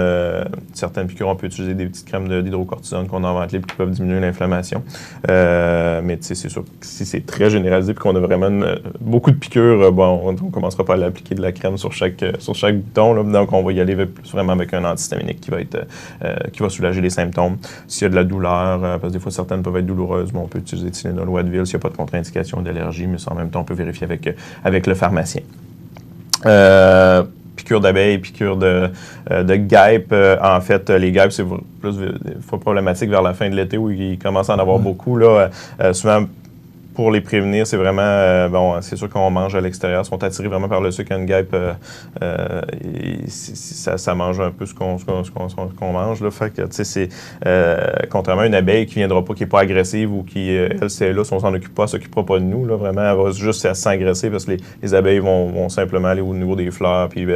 piqûres, on peut utiliser des petites crèmes d'hydrocortisone qu'on a inventées et qui peuvent diminuer l'inflammation. Mais c'est sûr que si c'est très généralisé et qu'on a vraiment beaucoup de piqûres, on ne commencera pas à l'appliquer de la crème sur chaque bouton. Là. Donc, on va y aller vraiment avec un antihistaminique qui va soulager les symptômes. S'il y a de la douleur, parce que des fois, certaines peuvent être douloureuses, on peut utiliser Tylenol ou Advil s'il n'y a pas de contre-indication d'allergie, mais ça, en même temps, on peut vérifier avec le pharmacien. Piqûres d'abeilles, piqûres de guêpes. En fait, les guêpes, c'est plus des fois problématique vers la fin de l'été où il commence à en avoir beaucoup. Là. Souvent, pour les prévenir, c'est vraiment... c'est sûr qu'on mange à l'extérieur. Ils sont attirés vraiment par le sucre. Une guêpe, ça mange un peu ce qu'on mange. Là. Fait que, tu sais, c'est... contrairement à une abeille qui ne viendra pas, qui n'est pas agressive ou qui, elle, c'est là, si on s'en occupe pas, elle ne s'occupera pas de nous. Là, vraiment, elle va juste s'engraisser parce que les abeilles vont simplement aller au niveau des fleurs, puis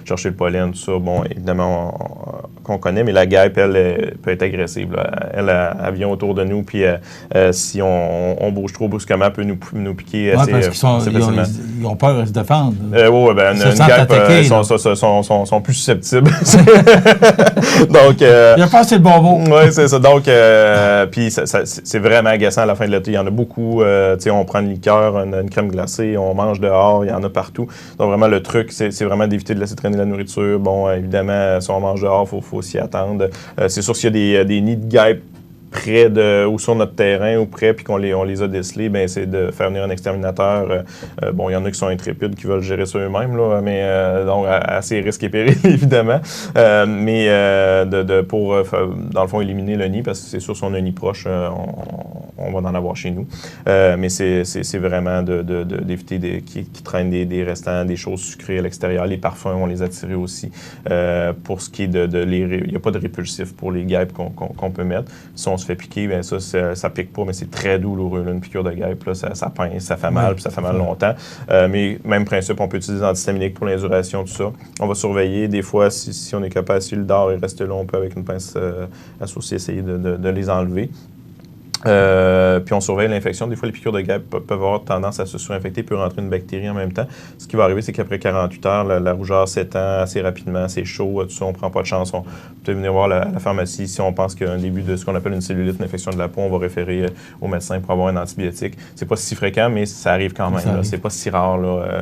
chercher le pollen, tout ça. Bon, évidemment, qu'on connaît, mais la guêpe, elle peut être agressive. Là. Elle vient autour de nous, puis si on bouge trop brusquement, elle peut nous piquer assez facilement. Ils ont peur de se défendre. Une guêpe sont plus susceptibles. Donc, je pense que c'est le bon mot. Oui, c'est ça. Donc, puis c'est vraiment agaçant à la fin de l'été. Il y en a beaucoup. On prend une liqueur, une crème glacée, on mange dehors, il y en a partout. Donc, vraiment, le truc, c'est vraiment d'éviter de laisser traîner la nourriture. Bon, évidemment, si on mange dehors, il faut s'y attendre. C'est sûr s'il y a des nids de guêpes près ou sur notre terrain ou près, puis qu'on les a décelés, bien, c'est de faire venir un exterminateur. Il y en a qui sont intrépides, qui veulent gérer ça eux-mêmes, là, mais donc à ses risques et périls, évidemment. Pour, dans le fond, éliminer le nid, parce que c'est sûr, si on a un nid proche, on va en avoir chez nous. Mais c'est vraiment d'éviter qu'ils traînent des restants, des choses sucrées à l'extérieur. Les parfums, on les a tirés aussi. Pour ce qui est il n'y a pas de répulsif pour les guêpes qu'on peut mettre. Si on se fait piquer, bien ça pique pas, mais c'est très douloureux. Là, une piqûre de guêpe, là, ça pince, ça fait mal, puis ça fait mal longtemps. Mais même principe, on peut utiliser des antihistaminiques pour l'induration, tout ça. On va surveiller. Des fois, si on est capable, si le dard est resté là, on peut, avec une pince associée, essayer de les enlever. Puis on surveille l'infection. Des fois, les piqûres de guêpes peuvent avoir tendance à se surinfecter, peut rentrer une bactérie en même temps. Ce qui va arriver, c'est qu'après 48 heures, la rougeur s'étend assez rapidement, c'est chaud, tout ça, on ne prend pas de chance. On peut venir voir la pharmacie. Si on pense qu'il y a un début de ce qu'on appelle une cellulite, une infection de la peau, on va référer au médecin pour avoir un antibiotique. C'est pas si fréquent, mais ça arrive quand même. C'est pas si rare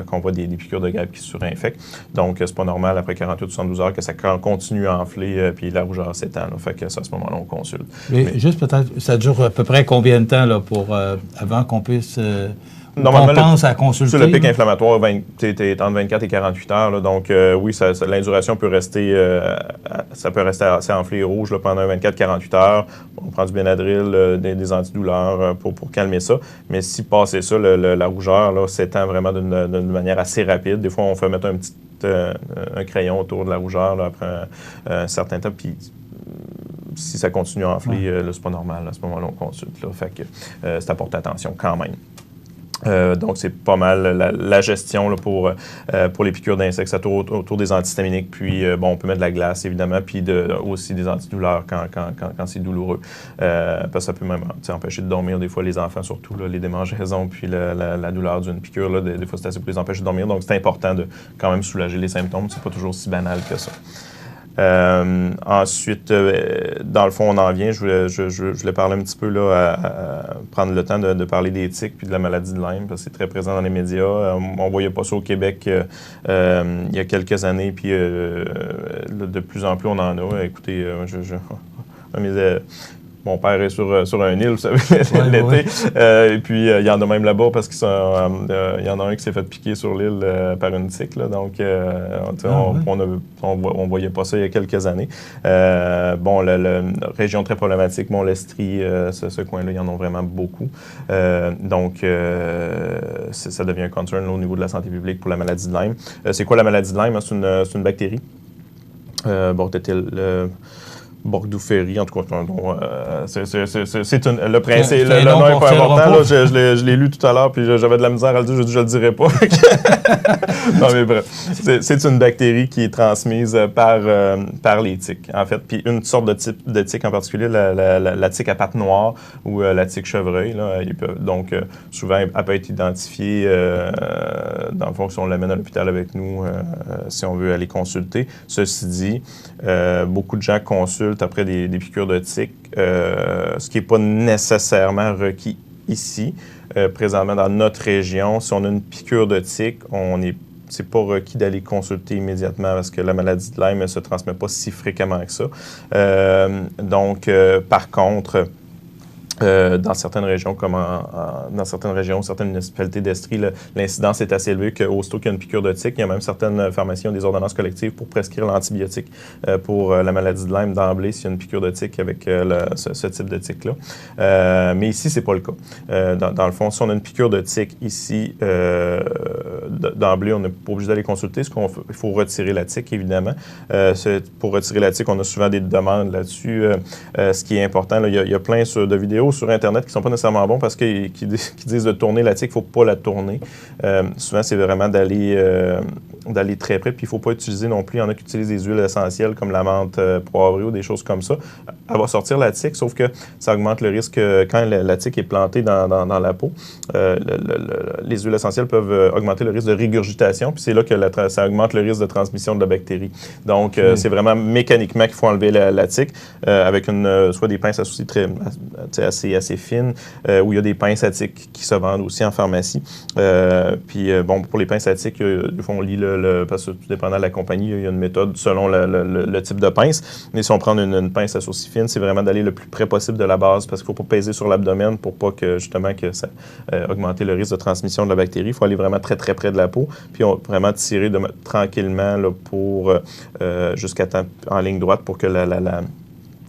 qu'on voit des piqûres de guêpes qui se surinfectent. Donc, c'est pas normal après 48-72 heures que ça continue à enfler, puis la rougeur s'étend. Fait que ça, à ce moment-là, on consulte. Mais juste peut-être, ça dure à peu près combien de temps là, avant qu'on puisse... Normalement, on pense à consulter. Sur le pic inflammatoire, c'est entre 24 et 48 heures. Là, donc, oui, l'induration peut rester... ça peut rester assez enflé et rouge là, pendant 24-48 heures. On prend du Benadryl, des antidouleurs pour calmer ça. Mais si passé ça, la rougeur là, s'étend vraiment d'une manière assez rapide. Des fois, on fait mettre un crayon autour de la rougeur là, après un certain temps. Puis, si ça continue à enfler, là, c'est pas normal. Là, à ce moment-là, on consulte. Là, fait que c'est à porter attention quand même. Donc, c'est pas mal la gestion là, pour les piqûres d'insectes. Ça tourne autour des antihistaminiques. Puis, on peut mettre de la glace, évidemment, puis aussi des antidouleurs quand c'est douloureux. Parce que ça peut même empêcher de dormir, des fois, les enfants, surtout, là, les démangeaisons, puis la douleur d'une piqûre. Là, des fois, c'est assez pour les empêcher de dormir. Donc, c'est important de quand même soulager les symptômes. C'est pas toujours si banal que ça. Ensuite, dans le fond, on en vient. Je voulais parler un petit peu, là, à prendre le temps de parler des tiques puis de la maladie de Lyme, parce que c'est très présent dans les médias. On voyait pas ça au Québec il y a quelques années, puis de plus en plus, on en a. Écoutez, mon père est sur un île, vous savez, l'été. Et puis, il y en a même là-bas parce qu'il y en a un qui s'est fait piquer sur l'île par une tique. Là, donc, on voyait pas ça il y a quelques années. La région très problématique, l'Estrie, ce coin-là, il y en a vraiment beaucoup. Donc, ça devient un concern au niveau de la santé publique pour la maladie de Lyme. C'est quoi la maladie de Lyme? C'est une bactérie. Bordophérie, en tout cas, c'est le principe. Le nom n'est pas important. Là, je l'ai lu tout à l'heure, puis j'avais de la misère à le dire, je le dirais pas. Non, mais bref. C'est une bactérie qui est transmise par les tiques, en fait. Puis une sorte de tique en particulier, la tique à pattes noires ou la tique chevreuil. Là, donc, souvent, elle peut être identifiée, dans le fond, si on l'amène à l'hôpital avec nous, si on veut aller consulter. Ceci dit, beaucoup de gens consultent après des piqûres de tiques, ce qui n'est pas nécessairement requis ici. Présentement, dans notre région, si on a une piqûre de tique, c'est pas requis d'aller consulter immédiatement parce que la maladie de Lyme ne se transmet pas si fréquemment que ça. Par contre, dans certaines régions, dans certaines municipalités d'Estrie, l'incidence est assez élevée qu'aussitôt qu'il y a une piqûre de tique, il y a même certaines pharmacies ont des ordonnances collectives pour prescrire l'antibiotique pour la maladie de Lyme d'emblée s'il y a une piqûre de tique avec ce type de tique-là. Mais ici, c'est pas le cas. Dans le fond, si on a une piqûre de tique ici, d'emblée, on n'est pas obligé d'aller consulter. Il faut retirer la tique, évidemment. Pour retirer la tique, on a souvent des demandes là-dessus. Ce qui est important, là, il y a plein de vidéos sur Internet qui ne sont pas nécessairement bons parce qu'ils disent de tourner la tique, il ne faut pas la tourner. Souvent, c'est vraiment d'aller très près, puis il ne faut pas utiliser non plus, il y en a qui utilisent des huiles essentielles comme la menthe poivrée ou des choses comme ça. Elle va sortir la tique, sauf que ça augmente le risque quand la tique est plantée dans la peau. Les huiles essentielles peuvent augmenter le risque de régurgitation, puis c'est là que ça augmente le risque de transmission de la bactérie. Donc, c'est vraiment mécaniquement qu'il faut enlever la tique avec soit des pinces à souci assez fines, où il y a des pinces à tiques qui se vendent aussi en pharmacie. Pour les pinces à tiques, on lit parce que tout dépendant de la compagnie, il y a une méthode selon le type de pince. Mais si on prend une pince à saucisse fine, c'est vraiment d'aller le plus près possible de la base parce qu'il ne faut pas peser sur l'abdomen pour pas que ça augmenter le risque de transmission de la bactérie. Il faut aller vraiment très très près de la peau, puis vraiment tirer tranquillement là, jusqu'à temps en ligne droite pour que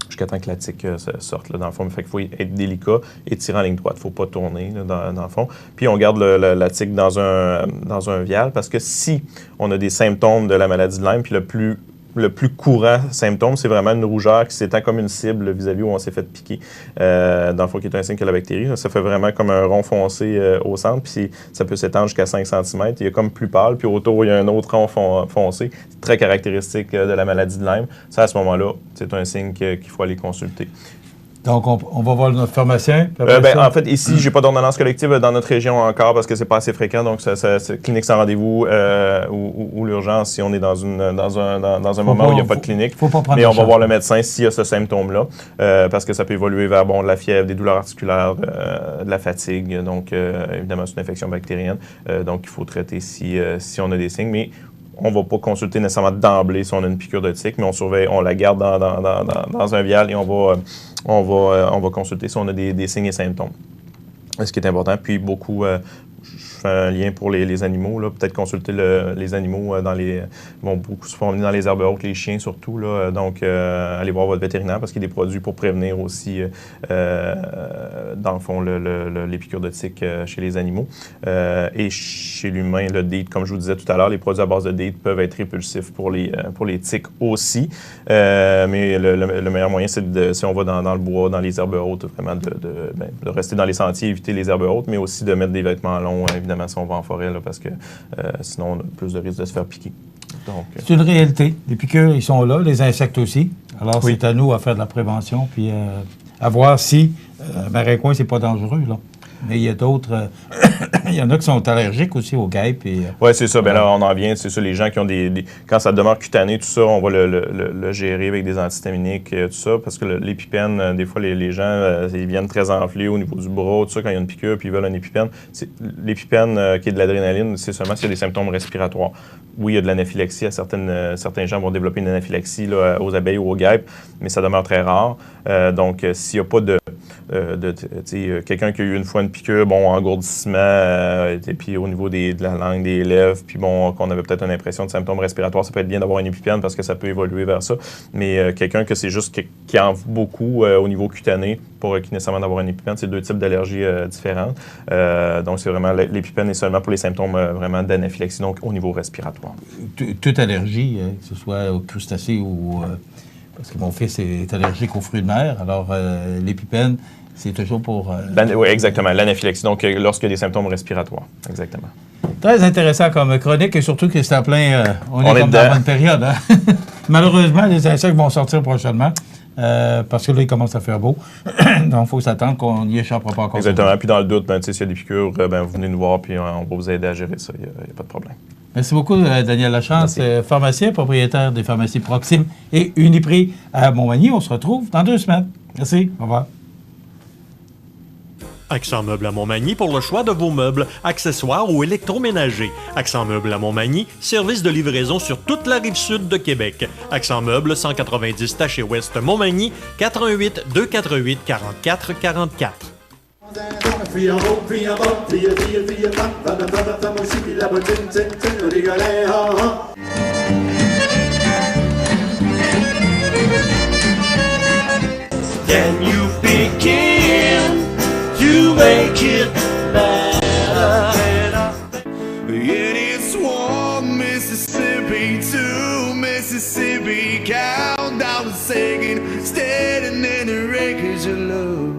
jusqu'à temps que la tique sorte, là, dans le fond. Fait qu'il faut être délicat et tirer en ligne droite. Il ne faut pas tourner, là, dans le fond. Puis, on garde la tique dans un vial parce que si on a des symptômes de la maladie de Lyme, puis le plus courant symptôme, c'est vraiment une rougeur qui s'étend comme une cible vis-à-vis où on s'est fait piquer. Dans le fond, qui est un signe que la bactérie, ça fait vraiment comme un rond foncé au centre, puis ça peut s'étendre jusqu'à 5 cm. Il y a comme plus pâle, puis autour, il y a un autre rond foncé. C'est très caractéristique de la maladie de Lyme. Ça, à ce moment-là, c'est un signe qu'il faut aller consulter. Donc, on va voir notre pharmacien? En fait, ici, j'ai pas d'ordonnance collective dans notre région encore parce que c'est pas assez fréquent. Donc, c'est clinique sans rendez-vous ou l'urgence si on est dans un moment où il n'y a pas de clinique. Mais on va voir le médecin s'il y a ce symptôme-là parce que ça peut évoluer vers de la fièvre, des douleurs articulaires, de la fatigue. Donc, évidemment, c'est une infection bactérienne. Donc, il faut traiter si on a des signes. Mais on ne va pas consulter nécessairement d'emblée si on a une piqûre de tique, mais on surveille, on la garde dans un vial et on va consulter si on a des signes et symptômes. Ce qui est important. Puis beaucoup, je fais un lien pour les animaux, là, peut-être consulter les animaux beaucoup se font venir dans les herbes hautes, les chiens surtout. Là, donc, allez voir votre vétérinaire parce qu'il y a des produits pour prévenir aussi, dans le fond, les piqûres de tiques chez les animaux. Et chez l'humain, le DEET, comme je vous disais tout à l'heure, les produits à base de DEET peuvent être répulsifs pour les tiques aussi. Mais le meilleur moyen, c'est si on va dans le bois, dans les herbes hautes, vraiment de rester dans les sentiers, éviter les herbes hautes, mais aussi de mettre des vêtements longs, évidemment, si on va en forêt, là, parce que sinon, on a plus de risque de se faire piquer. C'est une réalité. Les piqûres, ils sont là, les insectes aussi. Alors, c'est à nous à faire de la prévention, puis à voir si maringouin, c'est pas dangereux, là. Mais il y a d'autres... il y en a qui sont allergiques aussi aux guêpes. Oui, c'est ça. Bien là, on en vient. C'est ça, les gens qui ont quand ça demeure cutané, tout ça, on va le gérer avec des antihistaminiques, tout ça, parce que l'épipène, des fois, les gens, ils viennent très enflés au niveau du bras, tout ça, quand il y a une piqûre, puis ils veulent un épipène. L'épipène, qui est de l'adrénaline, c'est seulement s'il y a des symptômes respiratoires. Oui, il y a de l'anaphylaxie. Certains gens vont développer une anaphylaxie là, aux abeilles ou aux guêpes, mais ça demeure très rare. Donc, s'il n'y a pas quelqu'un qui a eu une fois une piqûre, engourdissement, et puis au niveau de la langue, des lèvres, puis qu'on avait peut-être une impression de symptômes respiratoires, ça peut être bien d'avoir une épipène parce que ça peut évoluer vers ça. Mais quelqu'un que c'est juste qui en beaucoup au niveau cutané, pas nécessairement d'avoir une épipène, c'est deux types d'allergies différentes. Donc, c'est vraiment l'épipène est seulement pour les symptômes vraiment d'anaphylaxie, donc au niveau respiratoire. Toute allergie, que ce soit aux crustacés ou... parce que mon fils est allergique aux fruits de mer, alors l'épipène, c'est toujours pour... Oui, exactement, l'anaphylaxie, donc lorsqu'il y a des symptômes respiratoires, exactement. Très intéressant comme chronique, et surtout que c'est en plein... on est comme dans la bonne période. Hein? Malheureusement, les insectes vont sortir prochainement, parce que là, il commence à faire beau. Donc, il faut s'attendre qu'on n'y échappera pas encore. Exactement, puis dans le doute, s'il y a des piqûres, vous venez nous voir, puis on va vous aider à gérer ça, il n'y a pas de problème. Merci beaucoup, Daniel Lachance, pharmacien, propriétaire des pharmacies Proxime et Uniprix à Montmagny. On se retrouve dans 2 semaines. Merci, au revoir. Accent Meubles à Montmagny pour le choix de vos meubles, accessoires ou électroménagers. Accent Meubles à Montmagny, service de livraison sur toute la rive sud de Québec. Accent Meubles, 190 Taché Ouest Montmagny, 88 248 44 44. Can you begin to make it better? It is one Mississippi, 2 Mississippi, count down the singing, standing in the wreckage of love.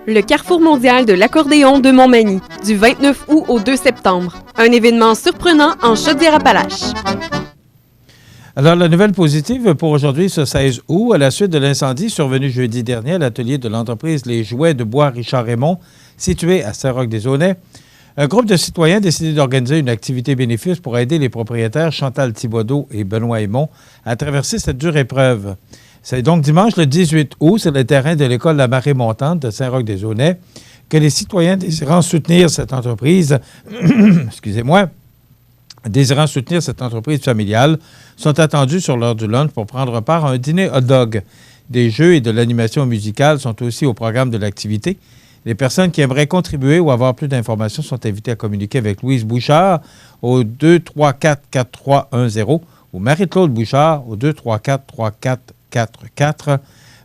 Le Carrefour mondial de l'accordéon de Montmagny, du 29 août au 2 septembre. Un événement surprenant en Chaudière-Appalaches. Alors, la nouvelle positive pour aujourd'hui, ce 16 août, à la suite de l'incendie survenu jeudi dernier à l'atelier de l'entreprise Les Jouets de bois Richard-Raymond, situé à Saint-Roch-des-Aulnay, un groupe de citoyens a décidé d'organiser une activité bénéfice pour aider les propriétaires Chantal Thibodeau et Benoît Aymon à traverser cette dure épreuve. C'est donc dimanche le 18 août, sur le terrain de l'école La Marée Montante de Saint-Roch-des-Aulnay, que les citoyens désirant soutenir cette entreprise, désirant soutenir cette entreprise familiale, sont attendus sur l'heure du lunch pour prendre part à un dîner hot dog. Des jeux et de l'animation musicale sont aussi au programme de l'activité. Les personnes qui aimeraient contribuer ou avoir plus d'informations sont invitées à communiquer avec Louise Bouchard au 234-4310 ou Marie-Claude Bouchard au 234-3444.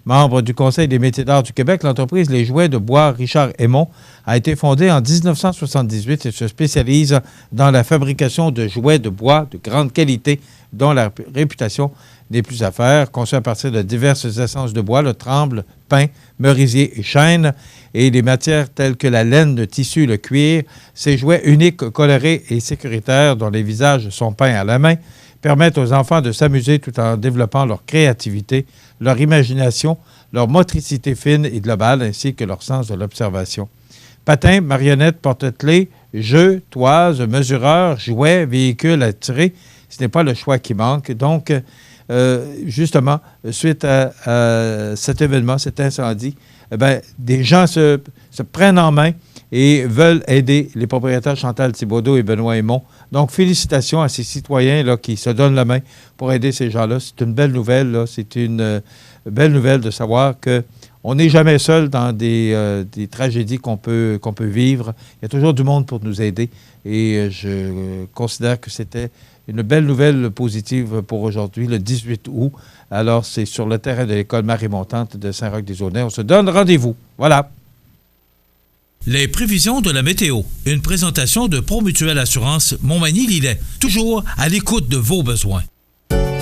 Membre du Conseil des métiers d'art du Québec, l'entreprise Les Jouets de bois Richard-Raymond a été fondée en 1978 et se spécialise dans la fabrication de jouets de bois de grande qualité, dont la réputation n'est plus à faire, conçus à partir de diverses essences de bois, le tremble, pin, merisier et chêne, et des matières telles que la laine, le tissu, le cuir. Ces jouets uniques, colorés et sécuritaires, dont les visages sont peints à la main, permettent aux enfants de s'amuser tout en développant leur créativité, leur imagination, leur motricité fine et globale, ainsi que leur sens de l'observation. Patins, marionnettes, porte-clés, jeux, toises, mesureurs, jouets, véhicules à tirer, ce n'est pas le choix qui manque. Donc, justement, suite à cet événement, cet incendie, des gens se prennent en main et veulent aider les propriétaires Chantal Thibodeau et Benoît Aymon. Donc, félicitations à ces citoyens là, qui se donnent la main pour aider ces gens-là. C'est une belle nouvelle. Là. C'est une belle nouvelle de savoir qu'on n'est jamais seul dans des tragédies qu'on peut vivre. Il y a toujours du monde pour nous aider. Et je considère que c'était une belle nouvelle positive pour aujourd'hui, le 18 août. Alors, c'est sur le terrain de l'école Marée-Montante de Saint-Roch-des-Aulnay. On se donne rendez-vous. Voilà. Les prévisions de la météo. Une présentation de Promutuelle Assurance Montmagny-Lillet. Toujours à l'écoute de vos besoins.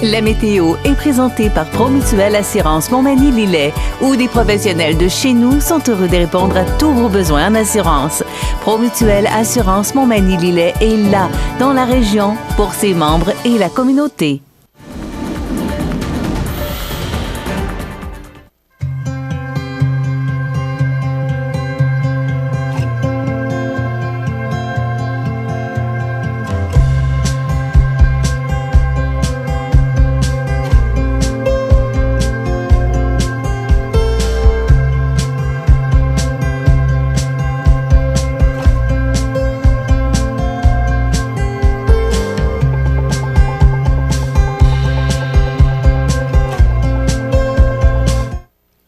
La météo est présentée par Promutuelle Assurance Montmagny-Lillet, où des professionnels de chez nous sont heureux de répondre à tous vos besoins en assurance. Promutuelle Assurance Montmagny-Lillet est là, dans la région, pour ses membres et la communauté.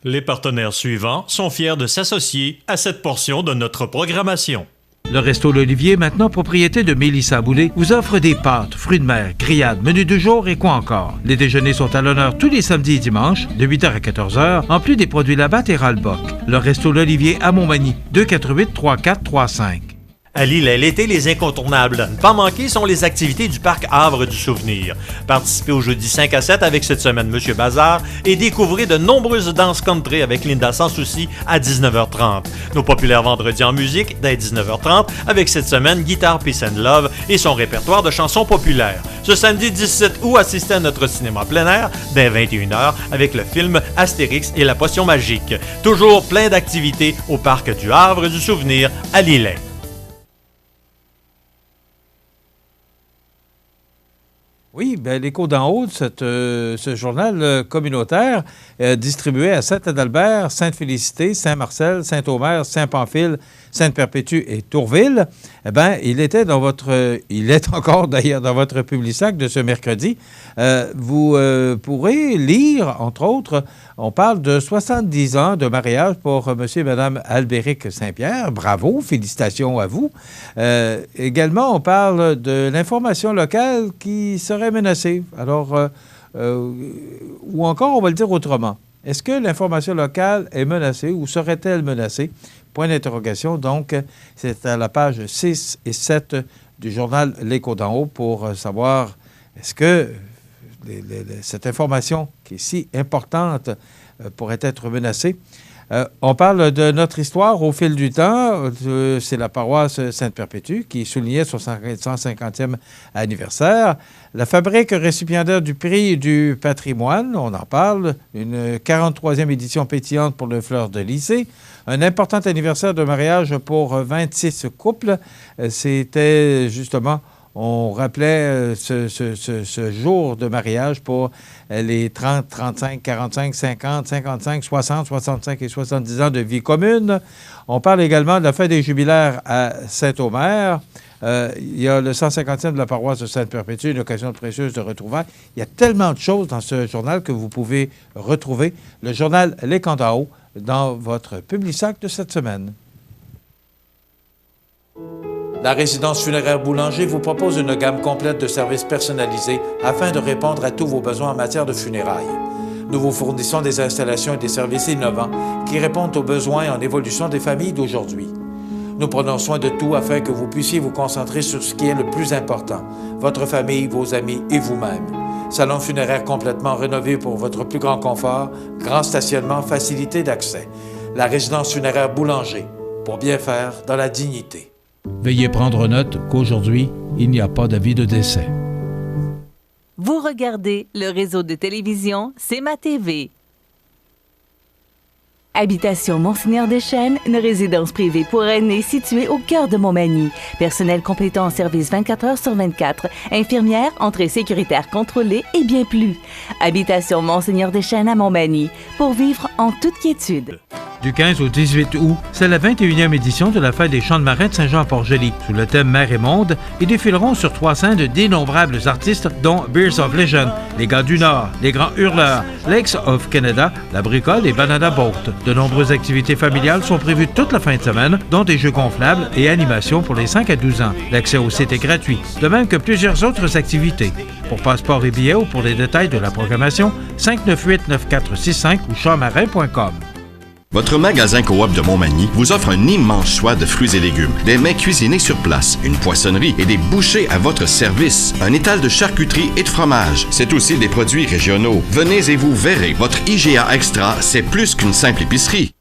Les partenaires suivants sont fiers de s'associer à cette portion de notre programmation. Le Resto L'Olivier, maintenant propriété de Mélissa Boulay, vous offre des pâtes, fruits de mer, grillades, menus du jour et quoi encore. Les déjeuners sont à l'honneur tous les samedis et dimanches, de 8h à 14h, en plus des produits Labatt et Ralbock. Le Resto L'Olivier à Montmagny, 248-3435. À Lillet, l'été, les incontournables à ne pas manquer sont les activités du Parc Havre du Souvenir. Participez au jeudi 5 à 7 avec cette semaine Monsieur Bazar et découvrez de nombreuses danses country avec Linda Sans Souci à 19h30. Nos populaires vendredis en musique dès 19h30 avec cette semaine Guitare Peace and Love et son répertoire de chansons populaires. Ce samedi 17 août, assistez à notre cinéma plein air dès 21h avec le film Astérix et la potion magique. Toujours plein d'activités au Parc du Havre du Souvenir à Lillet. Oui, bien, l'écho d'en haut de ce journal communautaire distribué à Saint-Adalbert, Sainte-Félicité, Saint-Marcel, Saint-Omer, Saint-Pamphile, Sainte-Perpétue et Tourville, eh bien, il est encore d'ailleurs dans votre Publisac de ce mercredi. Vous pourrez lire, entre autres, on parle de 70 ans de mariage pour M. et Mme Albéric Saint-Pierre. Bravo, félicitations à vous. Également, on parle de l'information locale qui serait menacée. Alors, ou encore, on va le dire autrement. Est-ce que l'information locale est menacée ou serait-elle menacée? Point d'interrogation. Donc, c'est à la page 6 et 7 du journal L'Écho d'en haut pour savoir est-ce que cette information qui est si importante pourrait être menacée. On parle de notre histoire au fil du temps. C'est la paroisse Sainte-Perpétue qui soulignait son 150e anniversaire. La fabrique récipiendaire du prix du patrimoine, on en parle. Une 43e édition pétillante pour le Fleur de Lycée. Un important anniversaire de mariage pour 26 couples. C'était justement... On rappelait ce jour de mariage pour les 30, 35, 45, 50, 55, 60, 65 et 70 ans de vie commune. On parle également de la fête des jubilaires à Saint-Omer. Il y a le 150e de la paroisse de Sainte-Perpétue, une occasion précieuse de retrouvailles. Il y a tellement de choses dans ce journal que vous pouvez retrouver. Le journal L'Écho d'en haut dans votre Publisac de cette semaine. La résidence funéraire Boulanger vous propose une gamme complète de services personnalisés afin de répondre à tous vos besoins en matière de funérailles. Nous vous fournissons des installations et des services innovants qui répondent aux besoins et en évolution des familles d'aujourd'hui. Nous prenons soin de tout afin que vous puissiez vous concentrer sur ce qui est le plus important, votre famille, vos amis et vous-même. Salon funéraire complètement rénové pour votre plus grand confort, grand stationnement, facilité d'accès. La résidence funéraire Boulanger, pour bien faire dans la dignité. Veuillez prendre note qu'aujourd'hui, il n'y a pas d'avis de décès. Vous regardez le réseau de télévision C'est ma TV. Habitation Monseigneur-des-Chênes, une résidence privée pour aînés située au cœur de Montmagny. Personnel complétant en service 24 heures sur 24. Infirmière, entrée sécuritaire contrôlée et bien plus. Habitation Monseigneur-des-Chênes à Montmagny, pour vivre en toute quiétude. Du 15 au 18 août, c'est la 21e édition de la fête des chants de marins de Saint-Jean-Port-Joli. Sous le thème Mer et Monde, ils défileront sur 3 scènes d'innombrables artistes, dont Beers of Legend, Les Gars du Nord, Les Grands Hurleurs, Lakes of Canada, La Bricole et Banana Boat. De nombreuses activités familiales sont prévues toute la fin de semaine, dont des jeux gonflables et animations pour les 5 à 12 ans. L'accès au site est gratuit, de même que plusieurs autres activités. Pour passeport et billets ou pour les détails de la programmation, 598-9465 ou chammarin.com. Votre magasin Coop de Montmagny vous offre un immense choix de fruits et légumes, des mets cuisinés sur place, une poissonnerie et des bouchers à votre service, un étal de charcuterie et de fromage. C'est aussi des produits régionaux. Venez et vous verrez, votre IGA Extra, c'est plus qu'une simple épicerie.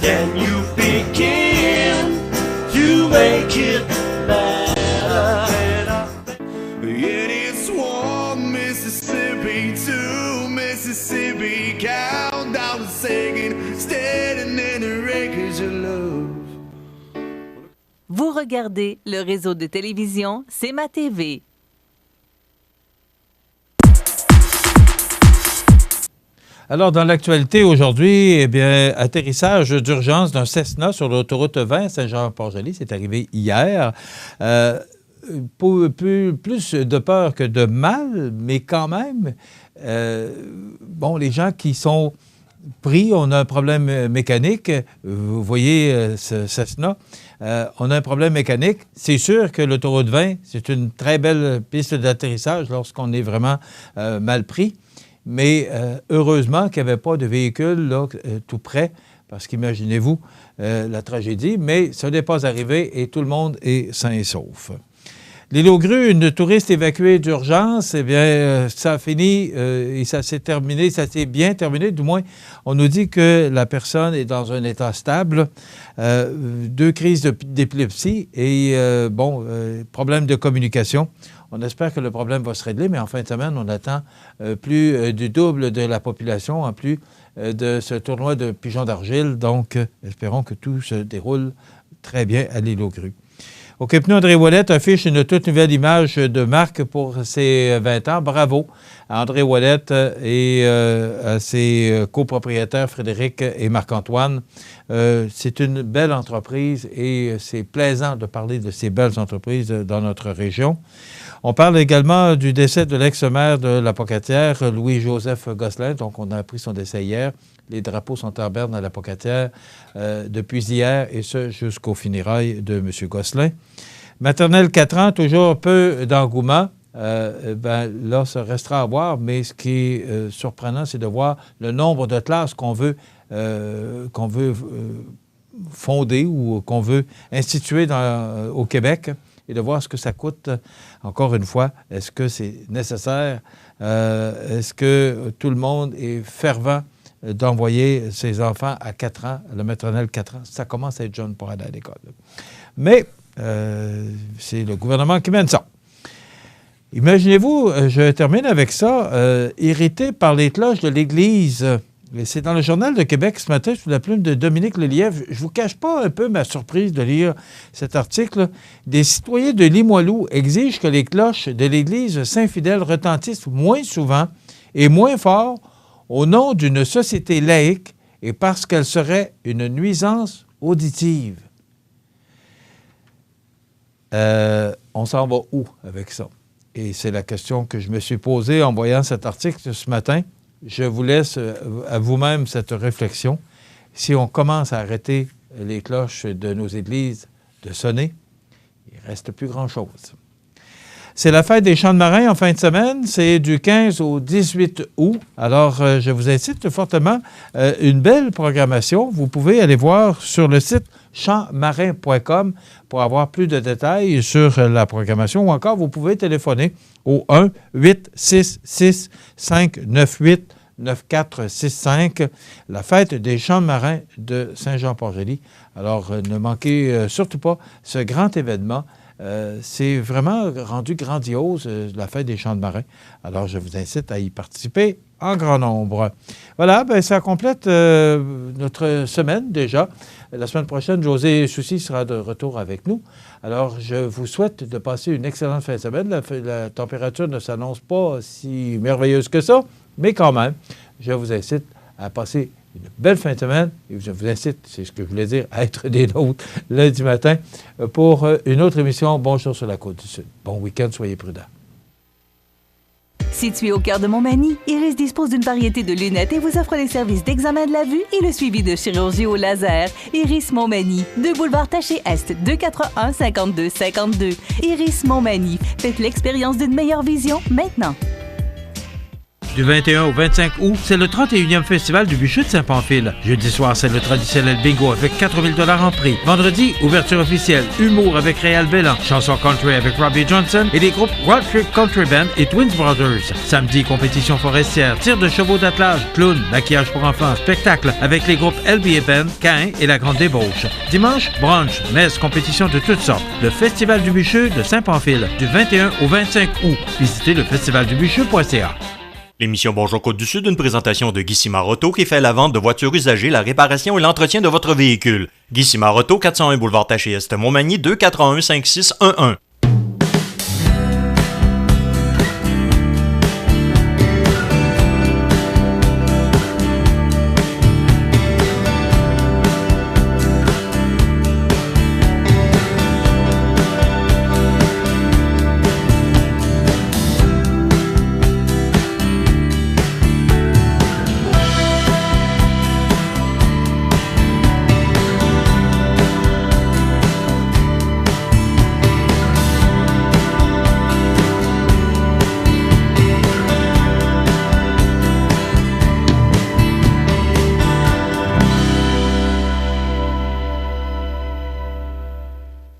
Can you begin to make it better? It is one Mississippi, two Mississippi, count down the singing, standing in the wreckage of love. Vous regardez le réseau de télévision C'est ma TV. Alors, dans l'actualité aujourd'hui, eh bien, atterrissage d'urgence d'un Cessna sur l'autoroute 20 Saint-Jean-Port-Joli. C'est arrivé hier. Plus de peur que de mal, mais quand même, les gens qui sont pris, on a un problème mécanique. Vous voyez ce Cessna. On a un problème mécanique. C'est sûr que l'autoroute 20, c'est une très belle piste d'atterrissage lorsqu'on est vraiment mal pris. Mais heureusement qu'il n'y avait pas de véhicule là, tout près, parce qu'imaginez-vous la tragédie, mais ça n'est pas arrivé et tout le monde est sain et sauf. L'île aux Grues, une touriste évacuée d'urgence, eh bien, ça a fini et ça s'est terminé, ça s'est bien terminé. Du moins, on nous dit que la personne est dans un état stable, 2 crises d'épilepsie et, problème de communication. On espère que le problème va se régler, mais en fin de semaine, on attend plus du double de la population en plus de ce tournoi de pigeons d'argile. Donc, espérons que tout se déroule très bien à l'île aux Grues. Au Quai-Pneus, André Ouellette affiche une toute nouvelle image de marque pour ses 20 ans. Bravo à André Ouellette et à ses copropriétaires Frédéric et Marc-Antoine. C'est une belle entreprise et c'est plaisant de parler de ces belles entreprises dans notre région. On parle également du décès de l'ex-maire de la Pocatière, Louis-Joseph Gosselin. Donc, on a appris son décès hier. Les drapeaux sont en berne à la Pocatière depuis hier, et ce, jusqu'aux funérailles de M. Gosselin. Maternelle 4 ans, toujours peu d'engouement. Là, ça restera à voir, mais ce qui est surprenant, c'est de voir le nombre de classes qu'on veut fonder ou qu'on veut instituer au Québec et de voir ce que ça coûte. Encore une fois, est-ce que c'est nécessaire? Est-ce que tout le monde est fervent d'envoyer ses enfants à 4 ans, à la maternelle 4 ans? Ça commence à être jeune pour aller à l'école. Mais c'est le gouvernement qui mène ça. Imaginez-vous, je termine avec ça, irrité par les cloches de l'Église. C'est dans le Journal de Québec ce matin, sous la plume de Dominique Lelièvre. Je ne vous cache pas un peu ma surprise de lire cet article. Des citoyens de Limoilou exigent que les cloches de l'Église Saint-Fidèle retentissent moins souvent et moins fort au nom d'une société laïque et parce qu'elle serait une nuisance auditive. On s'en va où avec ça? Et c'est la question que je me suis posée en voyant cet article ce matin. Je vous laisse à vous-même cette réflexion. Si on commence à arrêter les cloches de nos églises de sonner, il ne reste plus grand-chose. C'est la fête des Champs de Marins en fin de semaine. C'est du 15 au 18 août. Alors, je vous incite fortement une belle programmation. Vous pouvez aller voir sur le site champsmarins.com pour avoir plus de détails sur la programmation ou encore vous pouvez téléphoner au 1-866-598-9465, la fête des Champs de Marins de Saint-Jean-Port-Joli. Alors, ne manquez surtout pas ce grand événement. C'est vraiment rendu grandiose, la fête des Champs de Marins. Alors, je vous incite à y participer en grand nombre. Voilà, ça complète notre semaine déjà. La semaine prochaine, José Soucy sera de retour avec nous. Alors, je vous souhaite de passer une excellente fin de semaine. La température ne s'annonce pas si merveilleuse que ça, mais quand même, je vous incite à passer une belle fin de semaine. Et je vous incite, c'est ce que je voulais dire, à être des nôtres lundi matin pour une autre émission Bonjour sur la Côte-du-Sud. Bon week-end, soyez prudents. Situé au cœur de Montmagny, Iris dispose d'une variété de lunettes et vous offre les services d'examen de la vue et le suivi de chirurgie au laser. Iris Montmagny, 2 boulevard Taché-Est, 241-5252. Iris Montmagny, faites l'expérience d'une meilleure vision maintenant. Du 21 au 25 août, c'est le 31e Festival du Bûcher de Saint-Pamphile. Jeudi soir, c'est le traditionnel bingo avec 4 000 $ en prix. Vendredi, ouverture officielle, humour avec Réal Bellan, chanson country avec Robbie Johnson et les groupes Road Trip Country Band et Twins Brothers. Samedi, compétition forestière, tir de chevaux d'attelage, clown, maquillage pour enfants, spectacle avec les groupes LBA Band, Cain et La Grande Débauche. Dimanche, brunch, messe, compétition de toutes sortes. Le Festival du Bûcher de Saint-Pamphile, du 21 au 25 août. Visitez le festivaldubucher.ca. L'émission Bonjour Côte-du-Sud, une présentation de Guy Simard-Auto qui fait la vente de voitures usagées, la réparation et l'entretien de votre véhicule. Guy Simard-Auto, 401 boulevard Taché-Est, Montmagny, 281-5611.